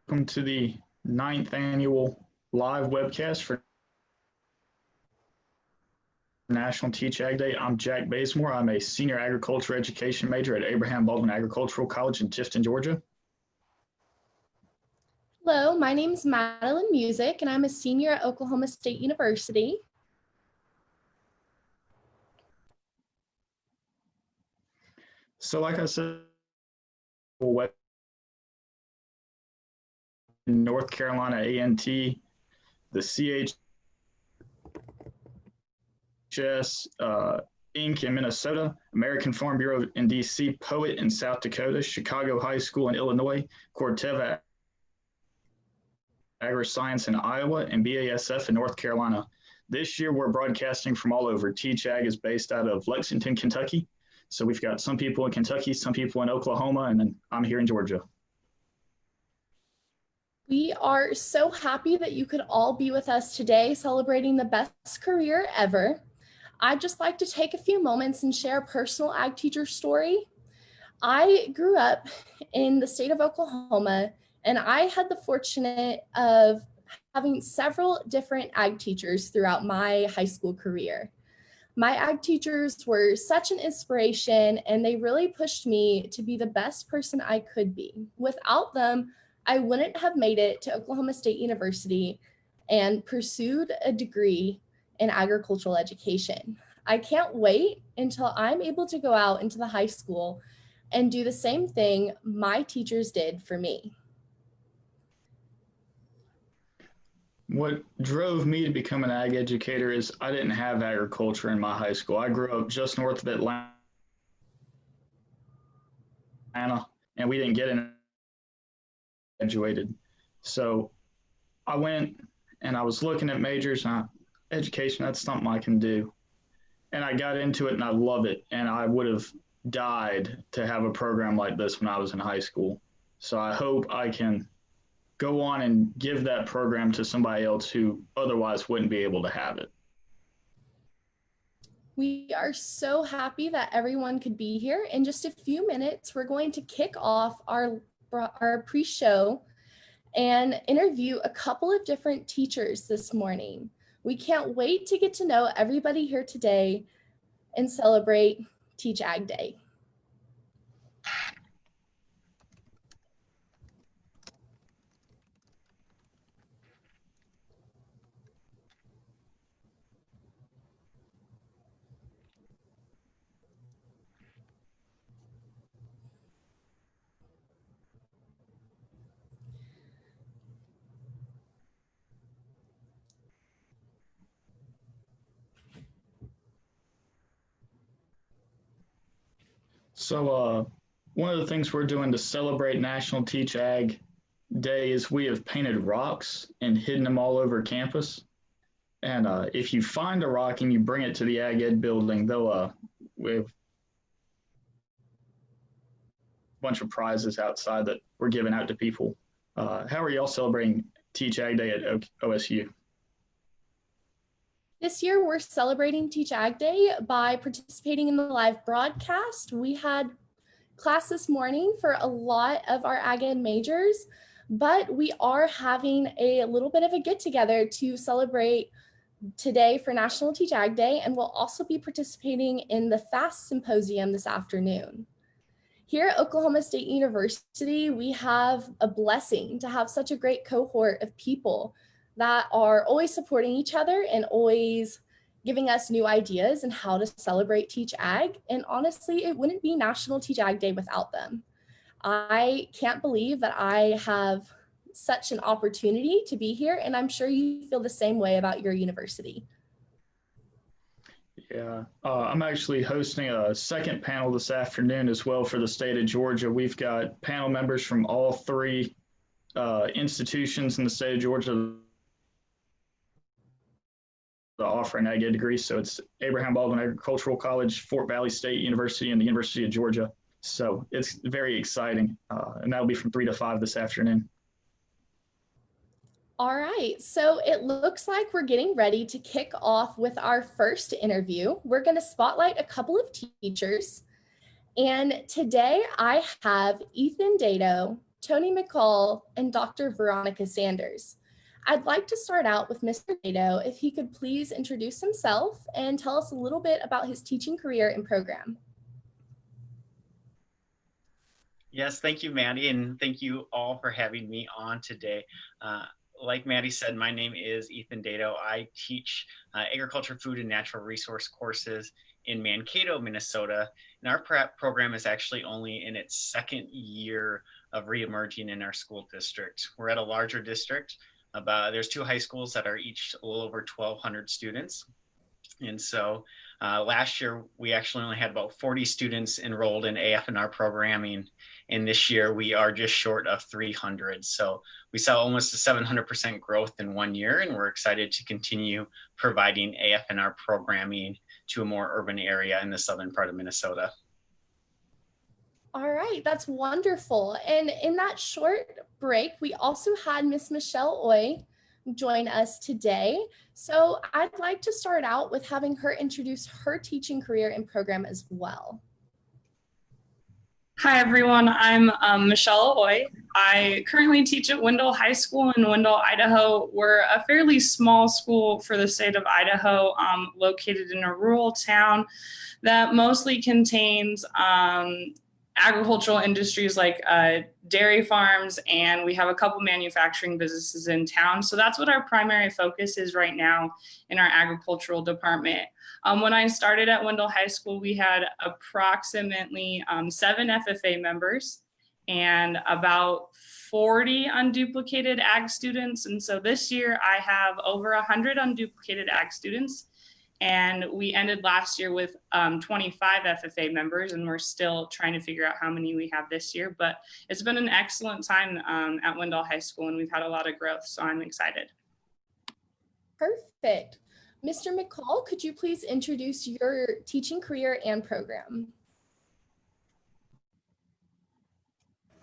Welcome to the 9th annual live webcast for National Teach Ag Day. I'm Jack Bazemore. I'm a senior agriculture education major at Abraham Baldwin Agricultural College in Tifton, Georgia. Hello, my name is Madeline Music, and I'm a senior at Oklahoma State University. So like I said, North Carolina A&T, the CHS Inc. in Minnesota, American Farm Bureau in DC, Poet in South Dakota, Chicago High School in Illinois, Corteva Agri-Science in Iowa, and BASF in North Carolina. This year, we're broadcasting from all over. Teach Ag is based out of Lexington, Kentucky. So we've got some people in Kentucky, some people in Oklahoma, and then I'm here in Georgia. We are so happy that you could all be with us today celebrating the best career ever. I'd just like to take a few moments and share a personal ag teacher story. I grew up in the state of Oklahoma, and I had the fortunate of having several different ag teachers throughout my high school career. My ag teachers were such an inspiration, and they really pushed me to be the best person I could be. Without them, I wouldn't have made it to Oklahoma State University and pursued a degree in agricultural education. I can't wait until I'm able to go out into the high school and do the same thing my teachers did for me. What drove me to become an ag educator is I didn't have agriculture in my high school. I grew up just north of Atlanta, and we didn't get graduated. So I went and I was looking at majors, and education, that's something I can do. And I got into it and I love it. And I would have died to have a program like this when I was in high school. So I hope I can go on and give that program to somebody else who otherwise wouldn't be able to have it. We are so happy that everyone could be here. In just a few minutes, we're going to kick off our pre-show and interview a couple of different teachers this morning. We can't wait to get to know everybody here today and celebrate Teach Ag Day. So one of the things we're doing to celebrate National Teach Ag Day is we have painted rocks and hidden them all over campus. And if you find a rock and you bring it to the Ag Ed building, we have a bunch of prizes outside that we're giving out to people. How are y'all celebrating Teach Ag Day at OSU? This year, we're celebrating Teach Ag Day by participating in the live broadcast. We had class this morning for a lot of our Ag Ed majors, but we are having a little bit of a get-together to celebrate today for National Teach Ag Day, and we'll also be participating in the FAST Symposium this afternoon. Here at Oklahoma State University, we have a blessing to have such a great cohort of people that are always supporting each other and always giving us new ideas and how to celebrate Teach Ag. And honestly, it wouldn't be National Teach Ag Day without them. I can't believe that I have such an opportunity to be here, and I'm sure you feel the same way about your university. Yeah, I'm actually hosting a second panel this afternoon as well for the state of Georgia. We've got panel members from all three institutions in the state of Georgia offer an Ag Ed degree. So it's Abraham Baldwin Agricultural College, Fort Valley State University, and the University of Georgia. So it's very exciting. And that'll be from 3 to 5 this afternoon. All right, so it looks like we're getting ready to kick off with our first interview. We're going to spotlight a couple of teachers. And today I have Ethan Dado Tony McCall, and Dr. Veronica Sanders. I'd like to start out with Mr. Nato, if he could please introduce himself and tell us a little bit about his teaching career and program. Yes, thank you, Maddie, and thank you all for having me on today. Like Maddie said, my name is Ethan Dato. I teach agriculture, food, and natural resource courses in Mankato, Minnesota. And our prep program is actually only in its second year of reemerging in our school district. We're at a larger district. There's 2 high schools that are each a little over 1,200 students. And so last year, we actually only had about 40 students enrolled in AF&R programming. And this year, we are just short of 300. So we saw almost a 700% growth in 1 year, and we're excited to continue providing AF&R programming to a more urban area in the southern part of Minnesota. All right, that's wonderful. And in that short break, we also had Miss Michelle Oy join us today. So I'd like to start out with having her introduce her teaching career and program as well. Hi, everyone. I'm Michelle Oy. I currently teach at Wendell High School in Wendell, Idaho. We're a fairly small school for the state of Idaho, located in a rural town that mostly contains agricultural industries like dairy farms, and we have a couple manufacturing businesses in town. So that's what our primary focus is right now in our agricultural department. When I started at Wendell High School, we had approximately 7 FFA members and about 40 unduplicated ag students. And so this year I have over 100 unduplicated ag students. And we ended last year with 25 FFA members, and we're still trying to figure out how many we have this year. But it's been an excellent time at Wendell High School, and we've had a lot of growth, so I'm excited. Perfect. Mr. McCall, could you please introduce your teaching career and program?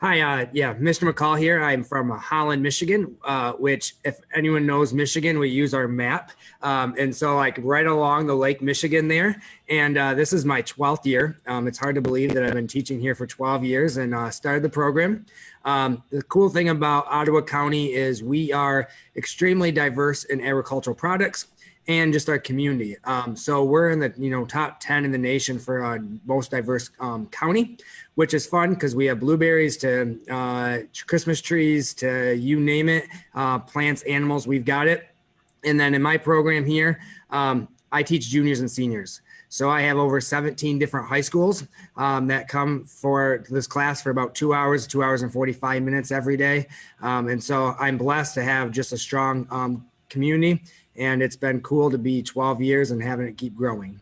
Hi, Mr. McCall here. I'm from Holland, Michigan, which if anyone knows Michigan, we use our map. And so like right along the Lake Michigan there. And this is my 12th year. It's hard to believe that I've been teaching here for 12 years and started the program. The cool thing about Ottawa County is we are extremely diverse in agricultural products and just our community. So we're in the top 10 in the nation for most diverse county, which is fun because we have blueberries to Christmas trees to you name it, plants, animals, we've got it. And then in my program here, I teach juniors and seniors. So I have over 17 different high schools that come for this class for about 2 hours, 2 hours and 45 minutes every day. And so I'm blessed to have just a strong community. And it's been cool to be 12 years and having it keep growing.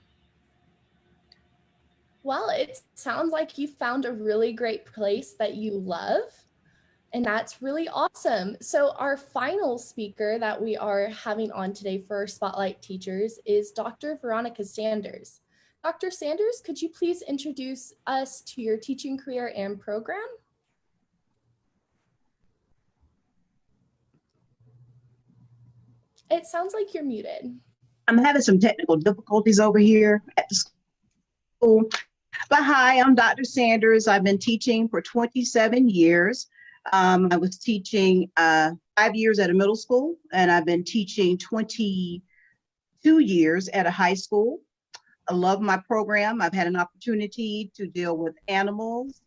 Well, it sounds like you found a really great place that you love, and that's really awesome. So our final speaker that we are having on today for our Spotlight Teachers is Dr. Veronica Sanders. Dr. Sanders, could you please introduce us to your teaching career and program? It sounds like you're muted. I'm having some technical difficulties over here at the school. But hi, I'm Dr. Sanders. I've been teaching for 27 years. I was teaching 5 years at a middle school, and I've been teaching 22 years at a high school. I love my program. I've had an opportunity to deal with animals.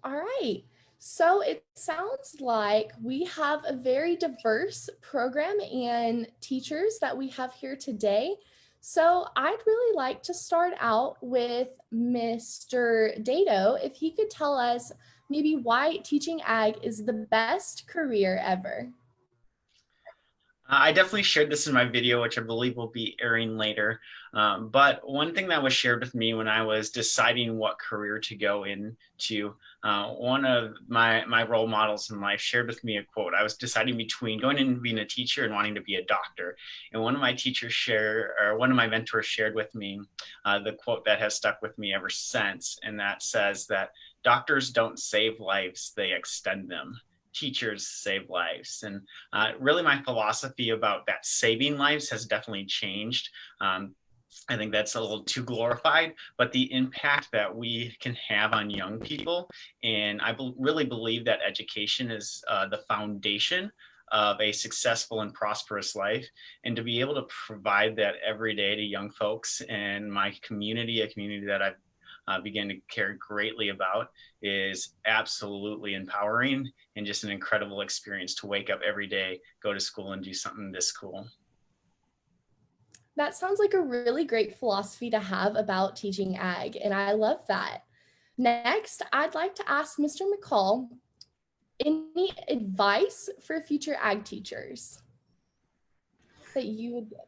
All right. So it sounds like we have a very diverse program and teachers that we have here today. So I'd really like to start out with Mr. Dato, if he could tell us maybe why teaching ag is the best career ever. I definitely shared this in my video, which I believe will be airing later. But one thing that was shared with me when I was deciding what career to go into, one of my role models in life shared with me a quote. I was deciding between going and being a teacher and wanting to be a doctor. And one of my one of my mentors shared with me the quote that has stuck with me ever since. And that says that doctors don't save lives, they extend them. teachers save lives. And really my philosophy about that saving lives has definitely changed. I think that's a little too glorified, but the impact that we can have on young people, and I really believe that education is the foundation of a successful and prosperous life, and to be able to provide that every day to young folks and my community, a community that I've began to care greatly about, is absolutely empowering and just an incredible experience to wake up every day, go to school, and do something this cool. That sounds like a really great philosophy to have about teaching ag, and I love that. Next, I'd like to ask Mr. McCall, any advice for future ag teachers that you would give?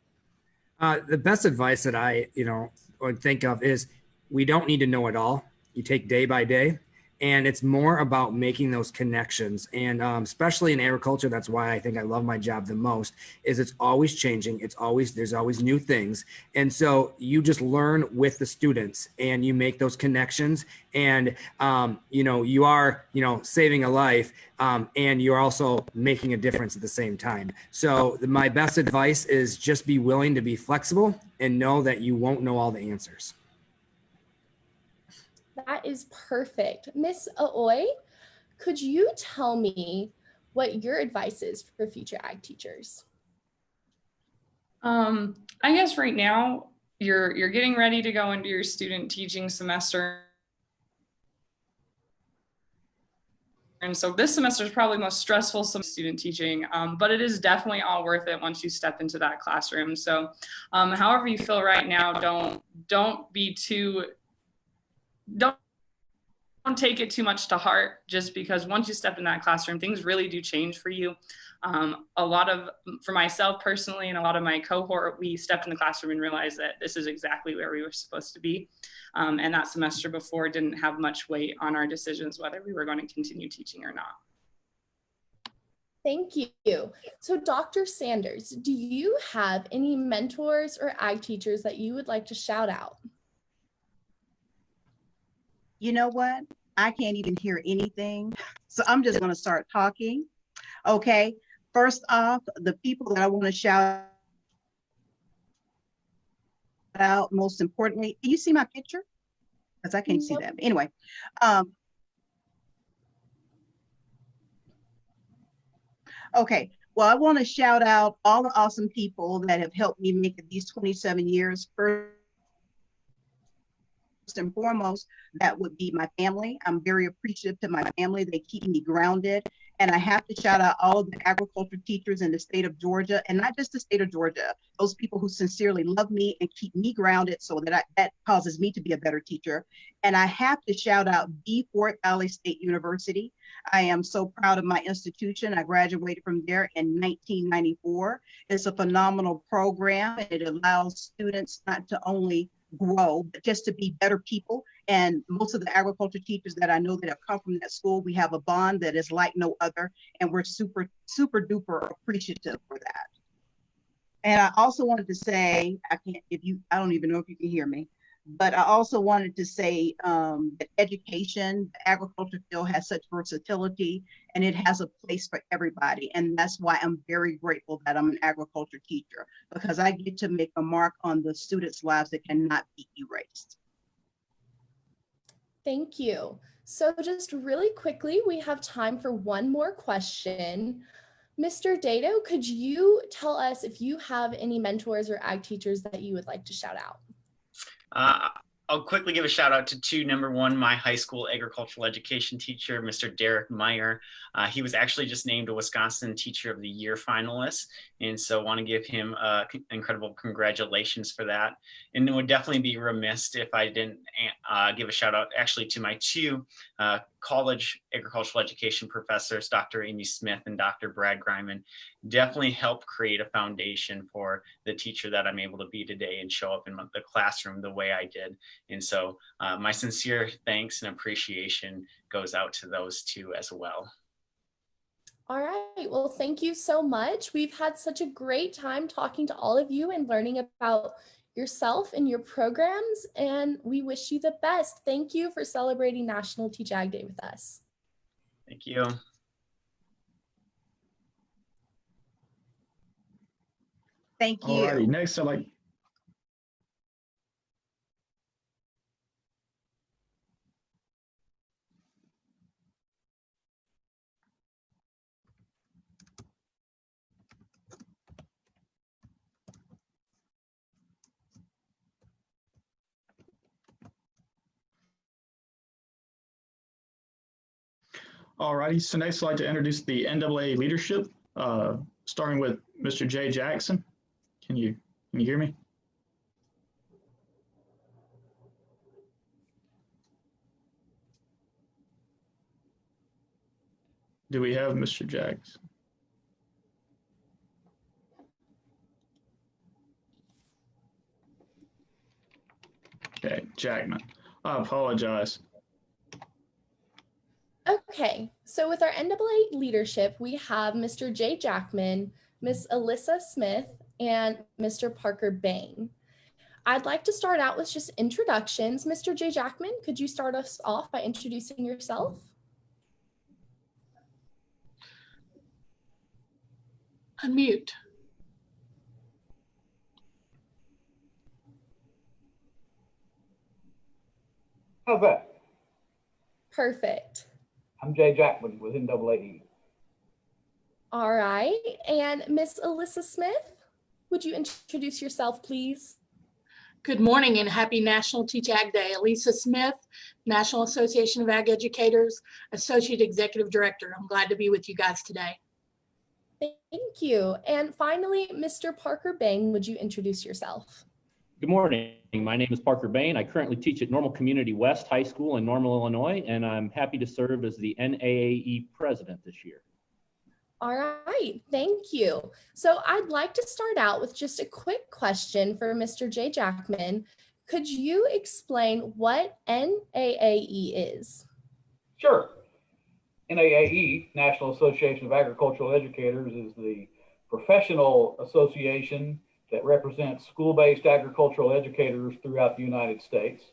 The best advice that I, would think of is we don't need to know it all. You take day by day, and it's more about making those connections. And especially in agriculture, that's why I think I love my job the most, is it's always changing. There's always new things. And so you just learn with the students and you make those connections, and, you are, saving a life, and you're also making a difference at the same time. So my best advice is just be willing to be flexible and know that you won't know all the answers. That is perfect. Miss Aoi, could you tell me what your advice is for future ag teachers? I guess right now you're getting ready to go into your student teaching semester. And so this semester is probably the most stressful student teaching, but it is definitely all worth it once you step into that classroom. So however you feel right now, don't take it too much to heart, just because once you step in that classroom, things really do change for you. For myself personally, and a lot of my cohort, we stepped in the classroom and realized that this is exactly where we were supposed to be. And that semester before didn't have much weight on our decisions whether we were going to continue teaching or not. Thank you. So Dr. Sanders, do you have any mentors or ag teachers that you would like to shout out? You know what? I can't even hear anything. So I'm just going to start talking. Okay. First off, the people that I want to shout out, most importantly, can you see my picture? Because I can't see that. Anyway. Okay. Well, I want to shout out all the awesome people that have helped me make it these 27 years. First and foremost, that would be my family. I'm very appreciative to my family. They keep me grounded. And I have to shout out all of the agriculture teachers in the state of Georgia, and not just the state of Georgia, those people who sincerely love me and keep me grounded so that causes me to be a better teacher. And I have to shout out the Fort Valley State University. I am so proud of my institution. I graduated from there in 1994. It's a phenomenal program, and it allows students not to only grow, but just to be better people. And most of the agriculture teachers that I know that have come from that school, we have a bond that is like no other, and we're super, super duper appreciative for that. And I also wanted to say, I don't even know if you can hear me, but I also wanted to say that education, the agriculture field has such versatility, and it has a place for everybody. And that's why I'm very grateful that I'm an agriculture teacher, because I get to make a mark on the students' lives that cannot be erased. Thank you. So just really quickly, we have time for one more question. Mr. Dado, could you tell us if you have any mentors or ag teachers that you would like to shout out? I'll quickly give a shout out to two. Number one, my high school agricultural education teacher, Mr. Derek Meyer. He was actually just named a Wisconsin Teacher of the Year finalist. And so I want to give him incredible congratulations for that. And it would definitely be remiss if I didn't give a shout out actually to my two college agricultural education professors, Dr. Amy Smith and Dr. Brad Greiman. Definitely helped create a foundation for the teacher that I'm able to be today and show up in the classroom the way I did. And so my sincere thanks and appreciation goes out to those two as well. All right, well, thank you so much. We've had such a great time talking to all of you and learning about yourself and your programs, and we wish you the best. Thank you for celebrating National Teach Ag Day with us. Thank you. Thank All righty. you. Next, I'd like. All righty. So next, I'd like to introduce the NAA leadership, starting with Mr. Jay Jackson. Can you hear me? Do we have Mr. Jackson? Okay, Jackman. I apologize. Okay, so with our NAA leadership, we have Mr. Jay Jackman, Miss Alyssa Smith, and Mr. Parker Bain. I'd like to start out with just introductions. Mr. Jay Jackman, could you start us off by introducing yourself? Unmute. How's that? Perfect. I'm Jay Jackman with NAAE. All right, and Miss Alyssa Smith, would you introduce yourself, please? Good morning and happy National Teach Ag Day. Elisa Smith, National Association of Ag Educators, Associate Executive Director. I'm glad to be with you guys today. Thank you. And finally, Mr. Parker Bain, would you introduce yourself? Good morning. My name is Parker Bain. I currently teach at Normal Community West High School in Normal, Illinois, and I'm happy to serve as the NAAE president this year. All right, thank you. So I'd like to start out with just a quick question for Mr. Jay Jackman. Could you explain what NAAE is? Sure. NAAE, National Association of Agricultural Educators, is the professional association that represents school-based agricultural educators throughout the United States.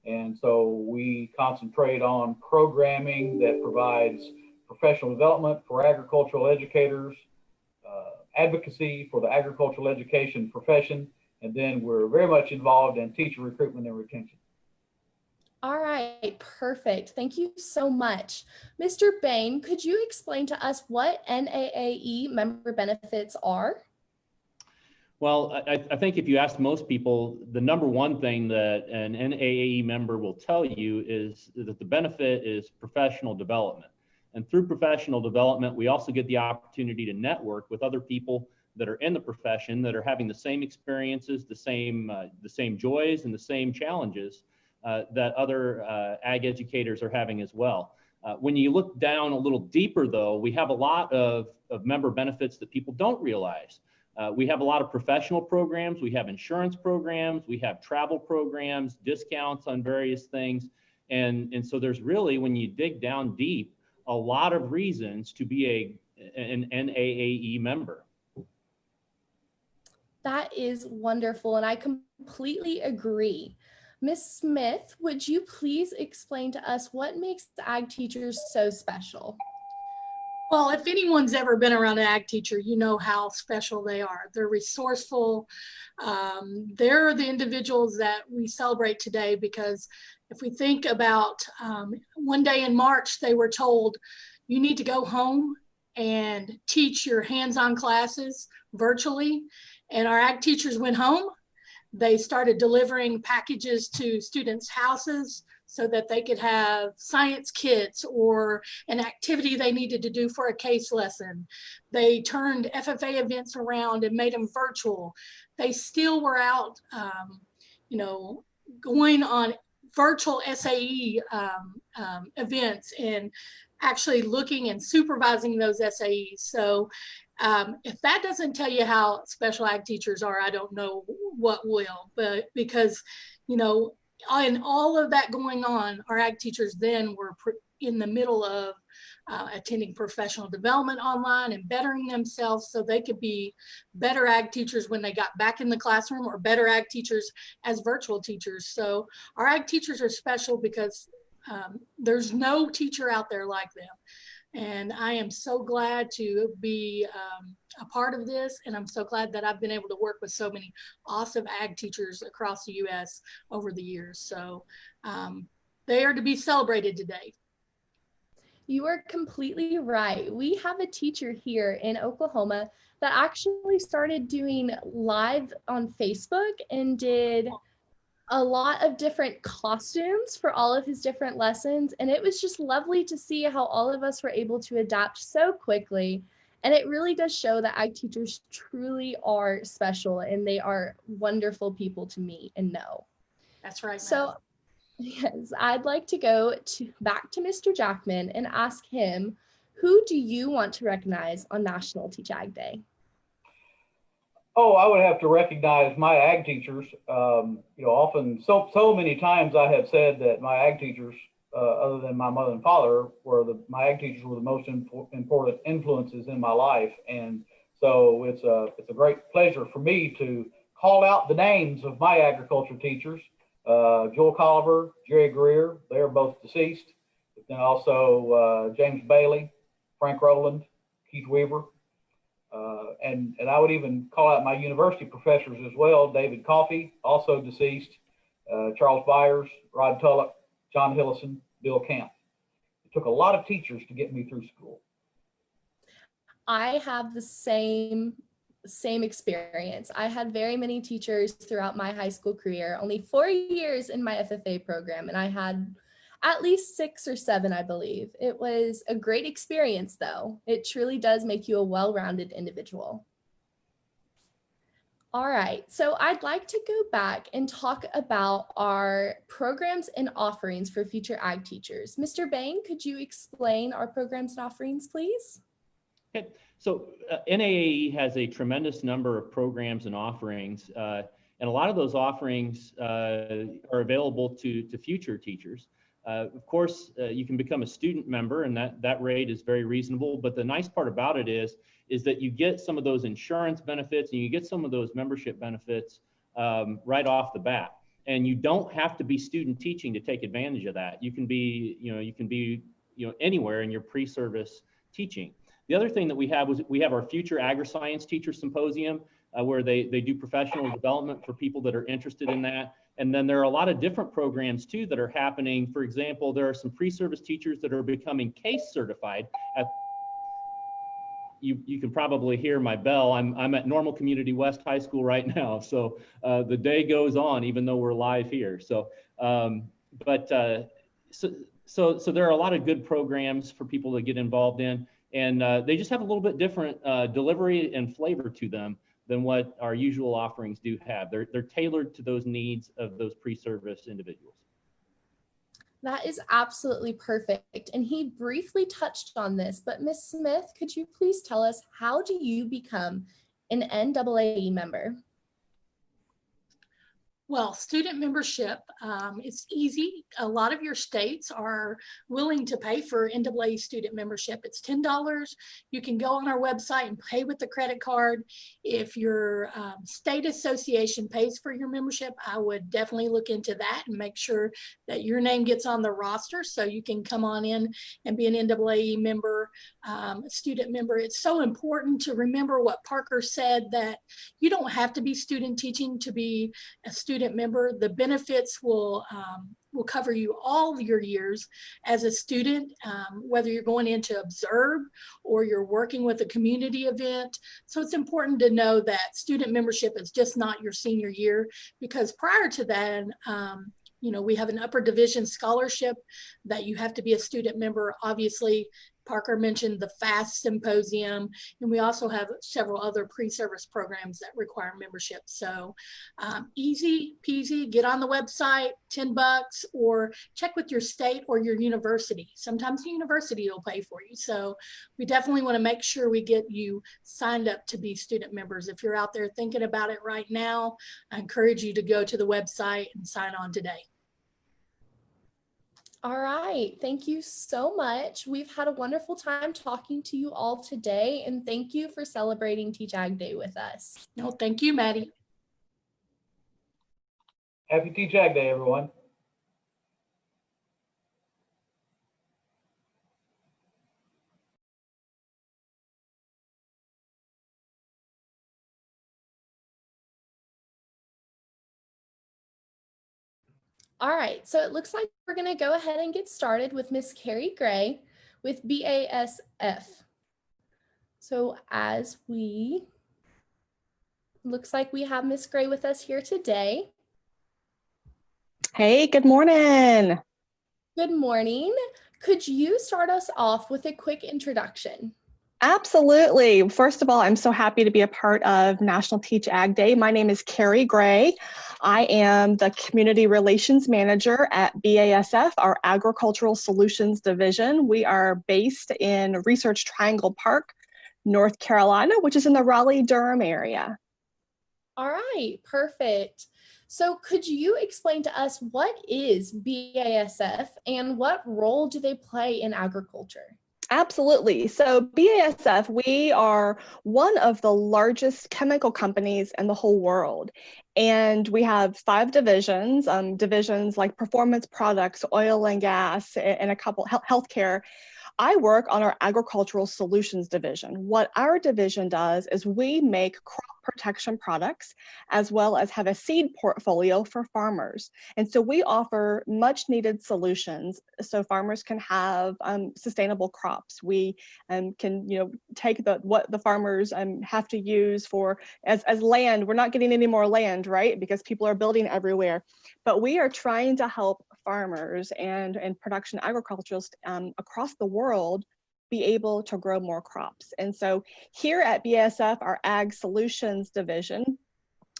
And so we concentrate on programming that provides professional development for agricultural educators, advocacy for the agricultural education profession, and then we're very much involved in teacher recruitment and retention. All right, perfect. Thank you so much. Mr. Bain, could you explain to us what NAAE member benefits are? Well, I think if you ask most people, the number one thing that an NAAE member will tell you is that the benefit is professional development. And through professional development, we also get the opportunity to network with other people that are in the profession that are having the same experiences, the same joys and the same challenges that other ag educators are having as well. When you look down a little deeper, though, we have a lot of member benefits that people don't realize. We have a lot of professional programs, we have insurance programs, we have travel programs, discounts on various things. And so there's really, when you dig down deep, a lot of reasons to be an NAAE member. That is wonderful, and I completely agree. Ms. Smith, would you please explain to us what makes the ag teachers so special? Well, if anyone's ever been around an ag teacher, you know how special they are. They're resourceful. They're the individuals that we celebrate today, because if we think about one day in March, they were told, you need to go home and teach your hands-on classes virtually. And our ag teachers went home. They started delivering packages to students' houses so that they could have science kits or an activity they needed to do for a case lesson. They turned FFA events around and made them virtual. They still were out, going on virtual SAE events and actually looking and supervising those SAEs. So if that doesn't tell you how special ag teachers are, I don't know what will. But because, in all of that going on, our ag teachers then were in the middle of attending professional development online and bettering themselves so they could be better ag teachers when they got back in the classroom, or better ag teachers as virtual teachers. So our ag teachers are special because there's no teacher out there like them. And I am so glad to be a part of this, and I'm so glad that I've been able to work with so many awesome ag teachers across the U.S. over the years. So they are to be celebrated today. You are completely right. We have a teacher here in Oklahoma that actually started doing live on Facebook and did a lot of different costumes for all of his different lessons. And it was just lovely to see how all of us were able to adapt so quickly. And it really does show that ag teachers truly are special and they are wonderful people to meet and know. That's right. So, yes, I'd like to go back to Mr. Jackman and ask him, who do you want to recognize on National Teach Ag Day? Oh, I would have to recognize my ag teachers. Often, so many times I have said that my ag teachers, other than my mother and father, my ag teachers were the most important influences in my life. And so it's a great pleasure for me to call out the names of my agriculture teachers. Joel Colliver, Jerry Greer, they are both deceased. But then also James Bailey, Frank Rowland, Keith Weaver. And I would even call out my university professors as well. David Coffey, also deceased, Charles Byers, Rod Tullock, John Hillison, Bill Camp. It took a lot of teachers to get me through school. I have the same experience. I had very many teachers throughout my high school career, only 4 years in my FFA program, and I had at least 6 or 7, I believe. It was a great experience, though. It truly does make you a well-rounded individual. All right, so I'd like to go back and talk about our programs and offerings for future ag teachers. Mr. Bain, could you explain our programs and offerings, please? Okay. So NAAE has a tremendous number of programs and offerings, and a lot of those offerings are available to future teachers. Of course, you can become a student member, and that rate is very reasonable. But the nice part about it is that you get some of those insurance benefits and you get some of those membership benefits right off the bat. And you don't have to be student teaching to take advantage of that. You can be anywhere in your pre-service teaching. The other thing that we have was we have our Future Agri-Science Teacher Symposium, where they do professional development for people that are interested in that. And then there are a lot of different programs too that are happening. For example, there are some pre-service teachers that are becoming CASE certified. You can probably hear my bell. I'm at Normal Community West High School right now. So the day goes on even though we're live here. So there are a lot of good programs for people to get involved in. And they just have a little bit different delivery and flavor to them than what our usual offerings do have. They're tailored to those needs of those pre-service individuals. That is absolutely perfect. And he briefly touched on this, but Ms. Smith, could you please tell us, how do you become an NAAE member? Well, student membership, it's easy. A lot of your states are willing to pay for NAAE student membership. It's $10. You can go on our website and pay with the credit card. If your state association pays for your membership, I would definitely look into that and make sure that your name gets on the roster so you can come on in and be an NAAE member, student member. It's so important to remember what Parker said, that you don't have to be student teaching to be a student member. The benefits will cover you all your years as a student, whether you're going in to observe or you're working with a community event. So it's important to know that student membership is just not your senior year, because prior to that, we have an upper division scholarship that you have to be a student member. Obviously, Parker mentioned the FAST Symposium, and we also have several other pre-service programs that require membership. So easy peasy, get on the website, $10, or check with your state or your university. Sometimes the university will pay for you. So we definitely want to make sure we get you signed up to be student members. If you're out there thinking about it right now, I encourage you to go to the website and sign on today. All right, thank you so much. We've had a wonderful time talking to you all today, and thank you for celebrating Teach Ag Day with us. No, thank you, Maddie. Happy Teach Ag Day, everyone. All right, so it looks like we're going to go ahead and get started with Miss Carrie Gray with BASF. So looks like we have Miss Gray with us here today. Hey, good morning. Good morning. Could you start us off with a quick introduction? Absolutely. First of all, I'm so happy to be a part of National Teach Ag Day. My name is Carrie Gray. I am the Community Relations Manager at BASF, our Agricultural Solutions Division. We are based in Research Triangle Park, North Carolina, which is in the Raleigh-Durham area. All right, perfect. So could you explain to us what is BASF and what role do they play in agriculture? Absolutely. So BASF, we are one of the largest chemical companies in the whole world. And we have 5 divisions, divisions like performance products, oil and gas, and a couple healthcare. I work on our agricultural solutions division. What our division does is we make crop protection products as well as have a seed portfolio for farmers. And so we offer much needed solutions so farmers can have sustainable crops. We can take what the farmers have to use for as land. We're not getting any more land, right? Because people are building everywhere. But we are trying to help farmers and production agriculturists across the world be able to grow more crops. And so here at BASF, our Ag Solutions Division,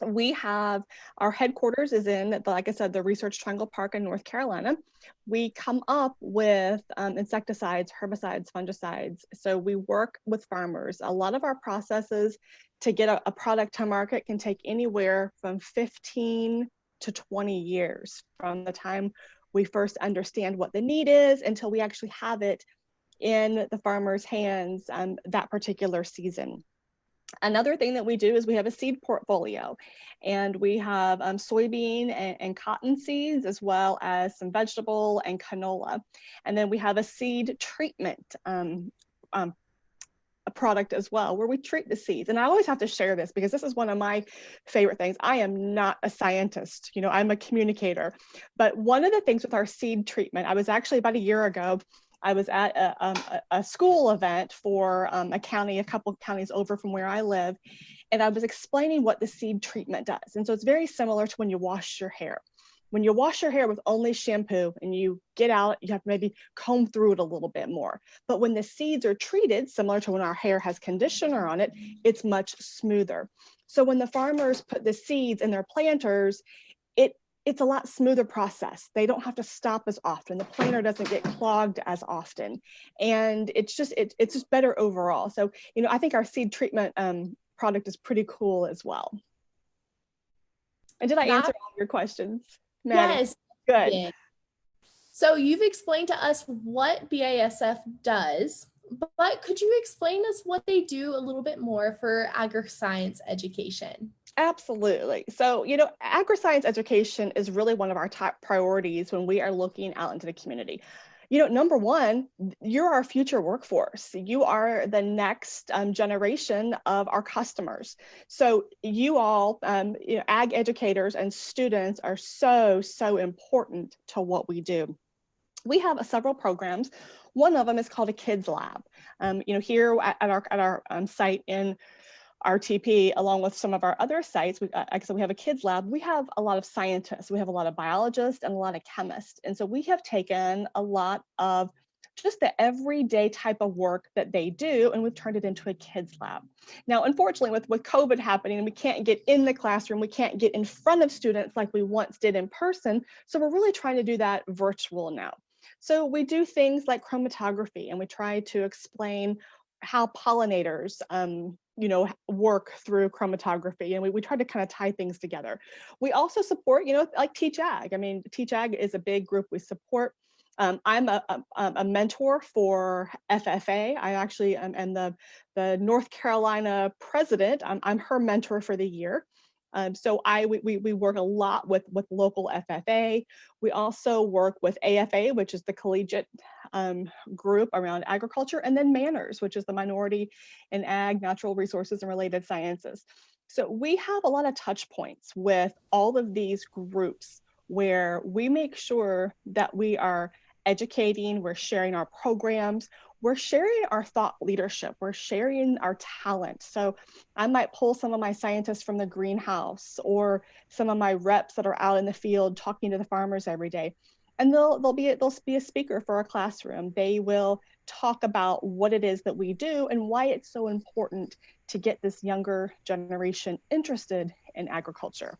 we have our headquarters is in, like I said, the Research Triangle Park in North Carolina. We come up with insecticides, herbicides, fungicides. So we work with farmers. A lot of our processes to get a product to market can take anywhere from 15 to 20 years from the time we first understand what the need is until we actually have it in the farmer's hands that particular season. Another thing that we do is we have a seed portfolio, and we have soybean and cotton seeds, as well as some vegetable and canola. And then we have a seed treatment a product as well, where we treat the seeds. And I always have to share this because this is one of my favorite things. I am not a scientist, I'm a communicator. But one of the things with our seed treatment, I was actually about a year ago, I was at a school event for a couple counties over from where I live, and I was explaining what the seed treatment does. And so it's very similar to when you wash your hair. When you wash your hair with only shampoo and you get out, you have to maybe comb through it a little bit more. But when the seeds are treated, similar to when our hair has conditioner on it, it's much smoother. So when the farmers put the seeds in their planters, it's a lot smoother process. They don't have to stop as often. The planter doesn't get clogged as often. And it's just better overall. So, I think our seed treatment product is pretty cool as well. And did I answer all your questions, Maddie? Yes. Good. Yeah. So you've explained to us what BASF does, but could you explain us what they do a little bit more for agri-science education? Absolutely. So, agri-science education is really one of our top priorities when we are looking out into the community. Number one, you're our future workforce. You are the next generation of our customers. So you all, ag educators and students are so, so important to what we do. We have several programs. One of them is called a Kids Lab. Here at our site in RTP, along with some of our other sites, we have a kids lab. We have a lot of scientists. We have a lot of biologists and a lot of chemists. And so we have taken a lot of just the everyday type of work that they do, and we've turned it into a kids lab. Now, unfortunately, with COVID happening, we can't get in the classroom. We can't get in front of students like we once did in person. So we're really trying to do that virtual now. So we do things like chromatography, and we try to explain how pollinators work through chromatography, and we try to kind of tie things together. We also support, like Teach Ag. I mean, Teach Ag is a big group we support. I'm a mentor for FFA. I actually am the North Carolina president. I'm her mentor for the year. So we work a lot with local FFA. We also work with AFA, which is the collegiate group around agriculture, and then Manners, which is the minority in ag, natural resources, and related sciences. So we have a lot of touch points with all of these groups where we make sure that we are educating, we're sharing our programs, we're sharing our thought leadership, we're sharing our talent. So I might pull some of my scientists from the greenhouse or some of my reps that are out in the field talking to the farmers every day. And they'll be a speaker for our classroom. They will talk about what it is that we do and why it's so important to get this younger generation interested in agriculture.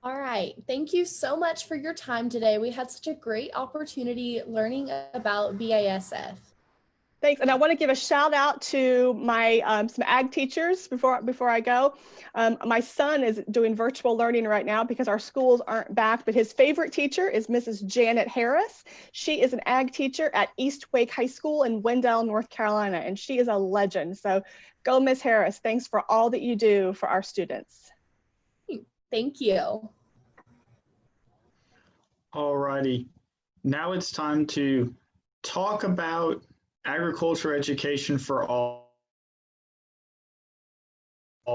All right. Thank you so much for your time today. We had such a great opportunity learning about BASF. Thanks, and I want to give a shout out to my some ag teachers before I go. My son is doing virtual learning right now because our schools aren't back, but his favorite teacher is Mrs. Janet Harris. She is an ag teacher at East Wake High School in Wendell, North Carolina, and she is a legend. So go, Miss Harris. Thanks for all that you do for our students. Thank you. All righty. Now it's time to talk about agriculture education for all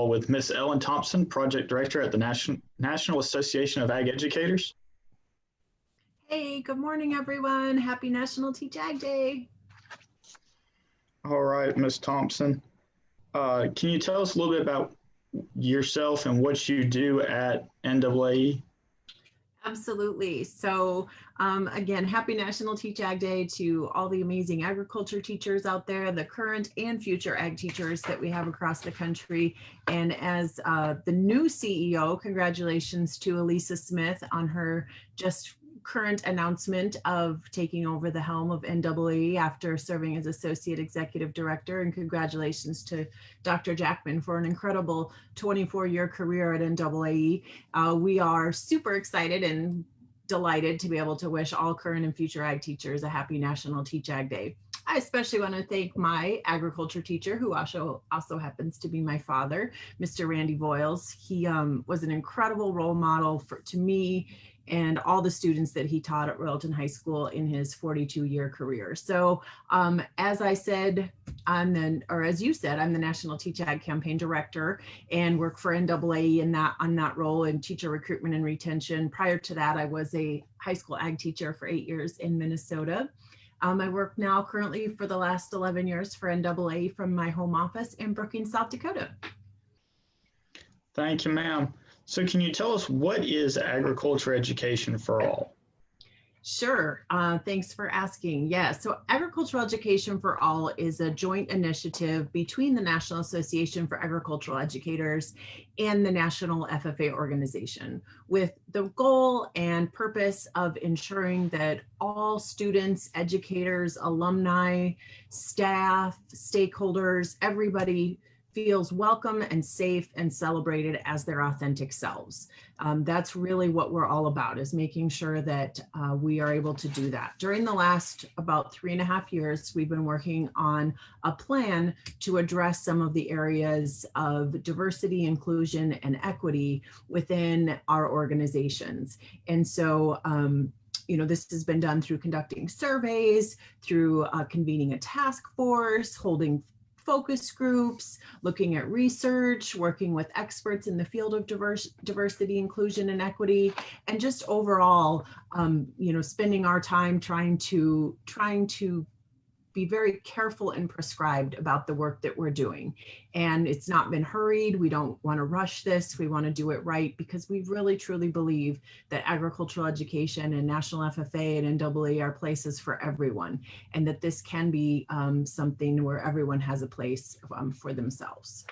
with Miss Ellen Thompson, Project Director at the National Association of Ag Educators. Hey, good morning, everyone. Happy National Teach Ag Day. All right, Miss Thompson. Can you tell us a little bit about yourself and what you do at NAAE? Absolutely. So again, happy National Teach Ag Day to all the amazing agriculture teachers out there, the current and future ag teachers that we have across the country. And as the new CEO, congratulations to Elisa Smith on her just current announcement of taking over the helm of NAAE after serving as Associate Executive Director. And congratulations to Dr. Jackman for an incredible 24-year career at NAAE. We are super excited and delighted to be able to wish all current and future ag teachers a happy National Teach Ag Day. I especially want to thank my agriculture teacher, who also happens to be my father, Mr. Randy Voiles. He was an incredible role model to me and all the students that he taught at Royalton High School in his 42-year career. So as I said, as you said, I'm the National Teach Ag Campaign Director and work for NAAE on that role in teacher recruitment and retention. Prior to that, I was a high school ag teacher for 8 years in Minnesota. I work now currently for the last 11 years for NAAE from my home office in Brookings, South Dakota. Thank you, ma'am. So can you tell us what is agriculture education for all? Sure. Thanks for asking. Yeah, so Agricultural Education for All is a joint initiative between the National Association for Agricultural Educators and the National FFA organization, with the goal and purpose of ensuring that all students, educators, alumni, staff, stakeholders, everybody feels welcome and safe and celebrated as their authentic selves. That's really what we're all about, is making sure that we are able to do that. During the last about 3.5 years, we've been working on a plan to address some of the areas of diversity, inclusion, and equity within our organizations. And so, this has been done through conducting surveys, through convening a task force, holding focus groups, looking at research, working with experts in the field of diversity, inclusion, and equity, and just overall, spending our time trying to be very careful and prescribed about the work that we're doing. And it's not been hurried. We don't want to rush this. We want to do it right, because we really truly believe that agricultural education and National FFA and NAAE are places for everyone, and that this can be something where everyone has a place for themselves.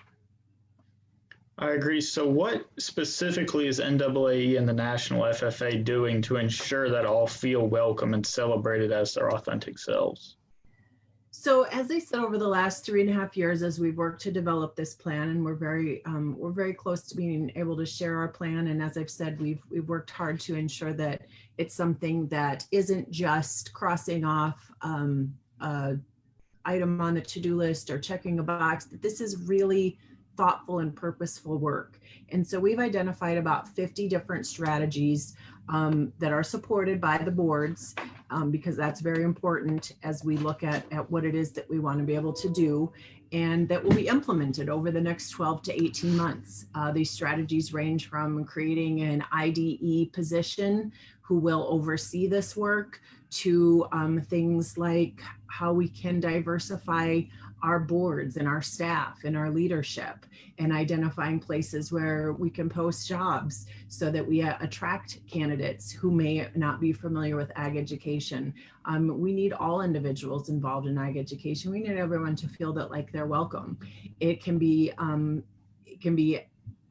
I agree. So what specifically is NAAE and the National FFA doing to ensure that all feel welcome and celebrated as their authentic selves? So as I said, over the last 3.5 years, as we've worked to develop this plan, and we're very close to being able to share our plan. And as I've said, we've worked hard to ensure that it's something that isn't just crossing off an item on the to-do list or checking a box, that this is really thoughtful and purposeful work. And so we've identified about 50 different strategies that are supported by the boards, because that's very important as we look at what it is that we want to be able to do, and that will be implemented over the next 12 to 18 months. These strategies range from creating an IDE position who will oversee this work to things like how we can diversify our boards and our staff and our leadership, and identifying places where we can post jobs so that we attract candidates who may not be familiar with ag education. We need all individuals involved in ag education. We need everyone to feel that like they're welcome. It can be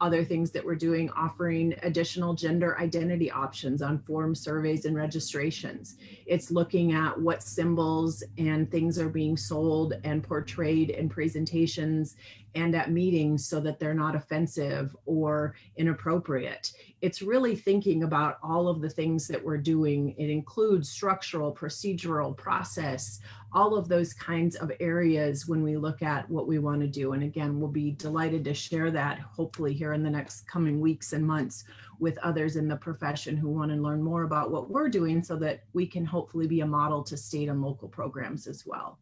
other things that we're doing, offering additional gender identity options on form surveys and registrations. It's looking at what symbols and things are being sold and portrayed in presentations and at meetings so that they're not offensive or inappropriate. It's really thinking about all of the things that we're doing. It includes structural, procedural, process, all of those kinds of areas when we look at what we want to do. And again, we'll be delighted to share that hopefully here in the next coming weeks and months with others in the profession who want to learn more about what we're doing so that we can hopefully be a model to state and local programs as well.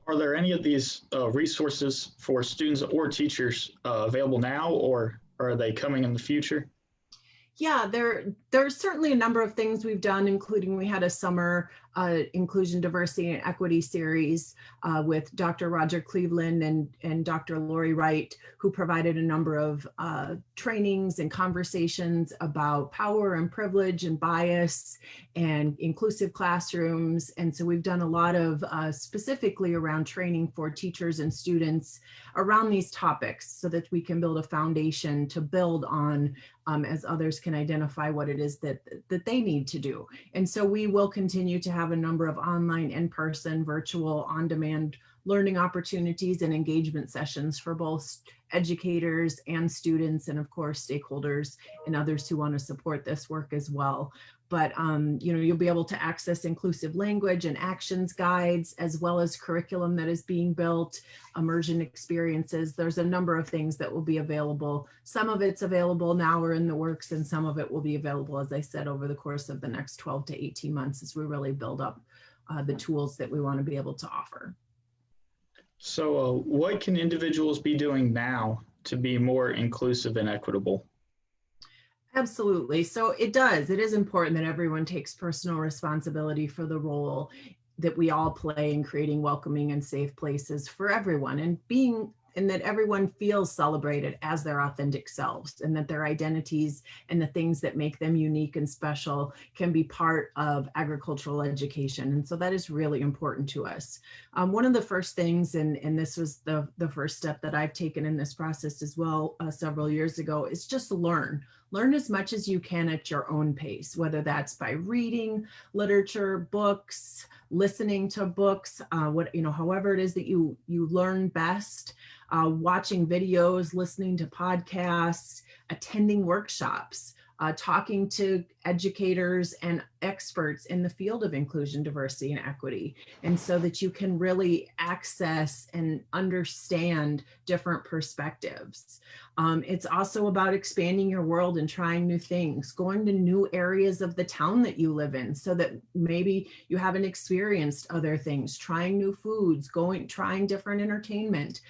Are there any of these resources for students or teachers available now, or are they coming in the future? Yeah, there's certainly a number of things we've done, including we had a summer inclusion, diversity, and equity series with Dr. Roger Cleveland and Dr. Lori Wright, who provided a number of trainings and conversations about power and privilege and bias and inclusive classrooms. And so we've done a lot of specifically around training for teachers and students around these topics so that we can build a foundation to build on as others can identify what it is that they need to do. And so we will continue to have a number of online, in-person, virtual, on-demand learning opportunities and engagement sessions for both educators and students, and of course stakeholders and others who want to support this work as well. But you'll be able to access inclusive language and actions guides, as well as curriculum that is being built, immersion experiences. There's a number of things that will be available. Some of it's available now or in the works, and some of it will be available, as I said, over the course of the next 12 to 18 months as we really build up the tools that we want to be able to offer. So what can individuals be doing now to be more inclusive and equitable? Absolutely. So it is important that everyone takes personal responsibility for the role that we all play in creating welcoming and safe places for everyone, and that everyone feels celebrated as their authentic selves, and that their identities and the things that make them unique and special can be part of agricultural education. And so that is really important to us. One of the first things, and this was the first step that I've taken in this process as well several years ago, is just learn as much as you can at your own pace, whether that's by reading literature, books, listening to books, however it is that you learn best, watching videos, listening to podcasts, attending workshops, talking to educators and experts in the field of inclusion, diversity, and equity. And so that you can really access and understand different perspectives. It's also about expanding your world and trying new things, going to new areas of the town that you live in so that maybe you haven't experienced other things, trying new foods, trying different entertainment,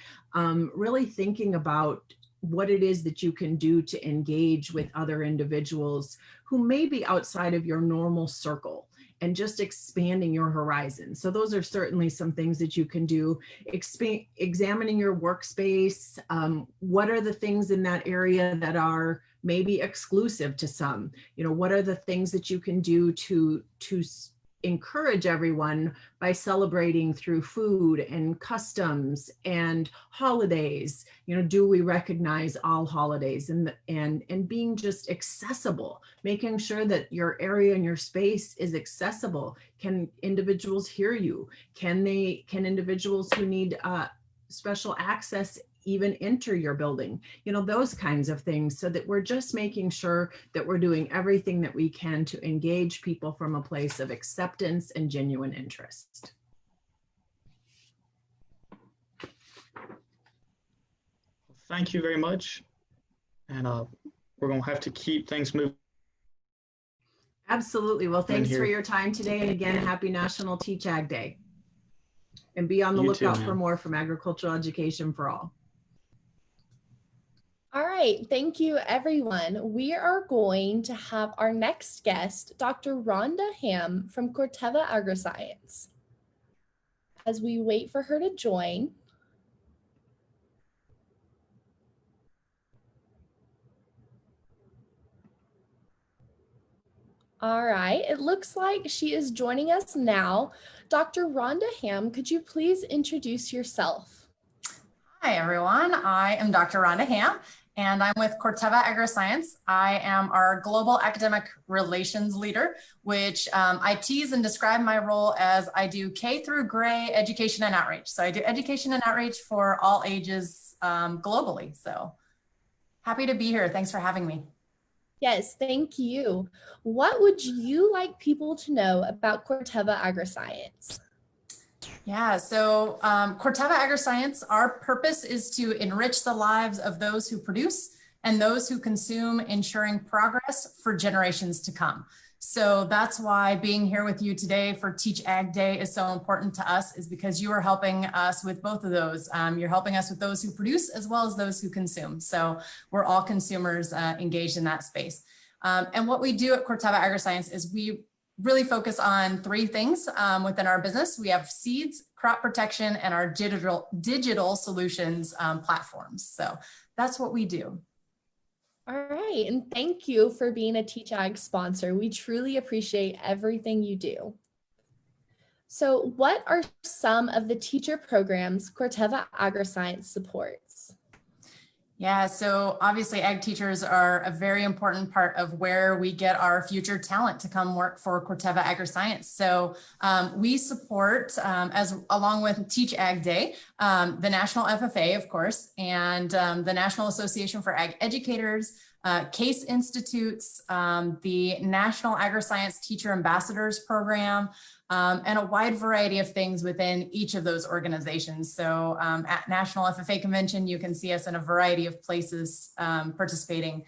really thinking about what it is that you can do to engage with other individuals who may be outside of your normal circle, and just expanding your horizon. So those are certainly some things that you can do. Examining your workspace. What are the things in that area that are maybe exclusive to some? What are the things that you can do to encourage everyone by celebrating through food and customs and holidays? Do we recognize all holidays, and being just accessible, making sure that your area and your space is accessible? Can individuals hear you? Can individuals who need special access even enter your building? Those kinds of things, so that we're just making sure that we're doing everything that we can to engage people from a place of acceptance and genuine interest. Thank you very much. And we're going to have to keep things moving. Absolutely. Well, thanks for your time today. And again, happy National Teach Ag Day. And be on the lookout for more from Agricultural Education for All. All right, thank you everyone. We are going to have our next guest, Dr. Rhonda Ham from Corteva Agriscience. As we wait for her to join. All right, it looks like she is joining us now. Dr. Rhonda Ham, could you please introduce yourself? Hi, everyone. I am Dr. Rhonda Ham, and I'm with Corteva Agriscience. I am our global academic relations leader, which I tease and describe my role as I do K through gray education and outreach. So I do education and outreach for all ages globally. So happy to be here. Thanks for having me. Yes, thank you. What would you like people to know about Corteva Agriscience? Yeah, so Corteva Agriscience, our purpose is to enrich the lives of those who produce and those who consume, ensuring progress for generations to come. So that's why being here with you today for Teach Ag Day is so important to us, is because you are helping us with both of those. You're helping us with those who produce as well as those who consume. So we're all consumers engaged in that space. And what we do at Corteva Agriscience is we really focus on three things within our business. We have seeds, crop protection, and our digital solutions platforms. So that's what we do. All right, and thank you for being a Teach Ag sponsor. We truly appreciate everything you do. So what are some of the teacher programs Corteva Agriscience supports? Yeah, so obviously ag teachers are a very important part of where we get our future talent to come work for Corteva Agriscience. So we support, along with Teach Ag Day, the National FFA, of course, and the National Association for Ag Educators, CASE Institutes, the National Agriscience Teacher Ambassadors Program, and a wide variety of things within each of those organizations. So at National FFA Convention, you can see us in a variety of places participating.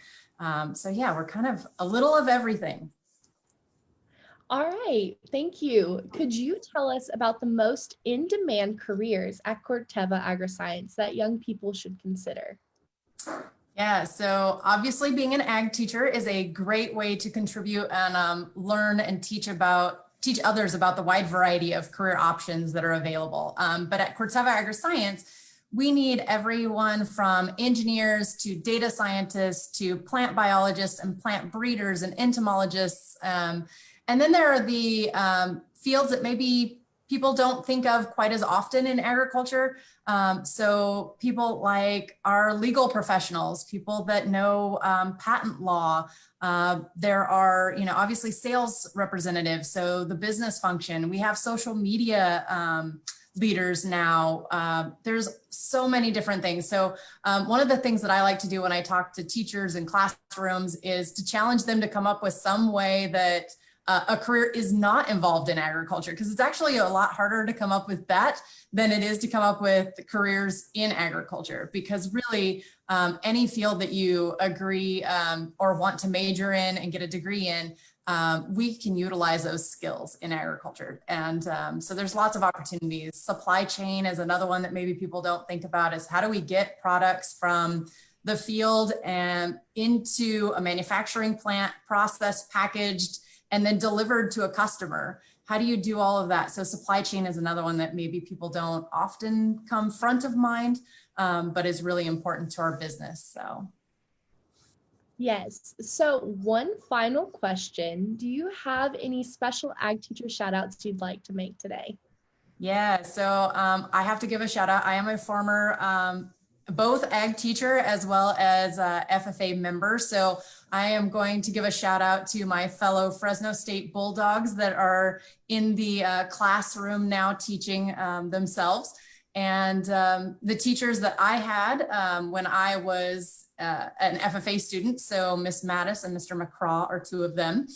So yeah, we're kind of a little of everything. All right, thank you. Could you tell us about the most in-demand careers at Corteva Agriscience that young people should consider? Yeah, so obviously being an ag teacher is a great way to contribute and learn and teach others about the wide variety of career options that are available. But at Corteva Agriscience, we need everyone from engineers to data scientists to plant biologists and plant breeders and entomologists. And then there are the fields that maybe people don't think of quite as often in agriculture. So people like our legal professionals, people that know patent law. There are, obviously sales representatives, so the business function. We have social media leaders now. There's so many different things. So one of the things that I like to do when I talk to teachers in classrooms is to challenge them to come up with some way that a career is not involved in agriculture, because it's actually a lot harder to come up with that than it is to come up with careers in agriculture, because really any field that you agree or want to major in and get a degree in, we can utilize those skills in agriculture. And so there's lots of opportunities. Supply chain is another one that maybe people don't think about, is how do we get products from the field and into a manufacturing plant, processed, packaged, and then delivered to a customer. How do you do all of that? So supply chain is another one that maybe people don't often come front of mind, but is really important to our business. So. Yes. So one final question. Do you have any special ag teacher shout outs you'd like to make today? Yeah, so I have to give a shout out. I am a former both ag teacher as well as FFA member. So I am going to give a shout out to my fellow Fresno State Bulldogs that are in the classroom now teaching themselves. And the teachers that I had when I was an FFA student, so Miss Mattis and Mr. McCraw are two of them.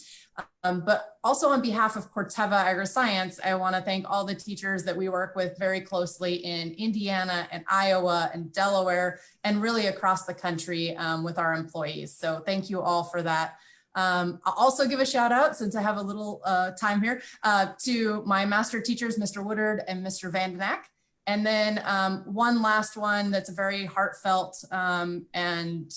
But also on behalf of Corteva Agri-Science, I want to thank all the teachers that we work with very closely in Indiana and Iowa and Delaware, and really across the country with our employees. So thank you all for that. I'll also give a shout out, since I have a little time here, to my master teachers, Mr. Woodard and Mr. Van Den Ack. And then one last one that's very heartfelt and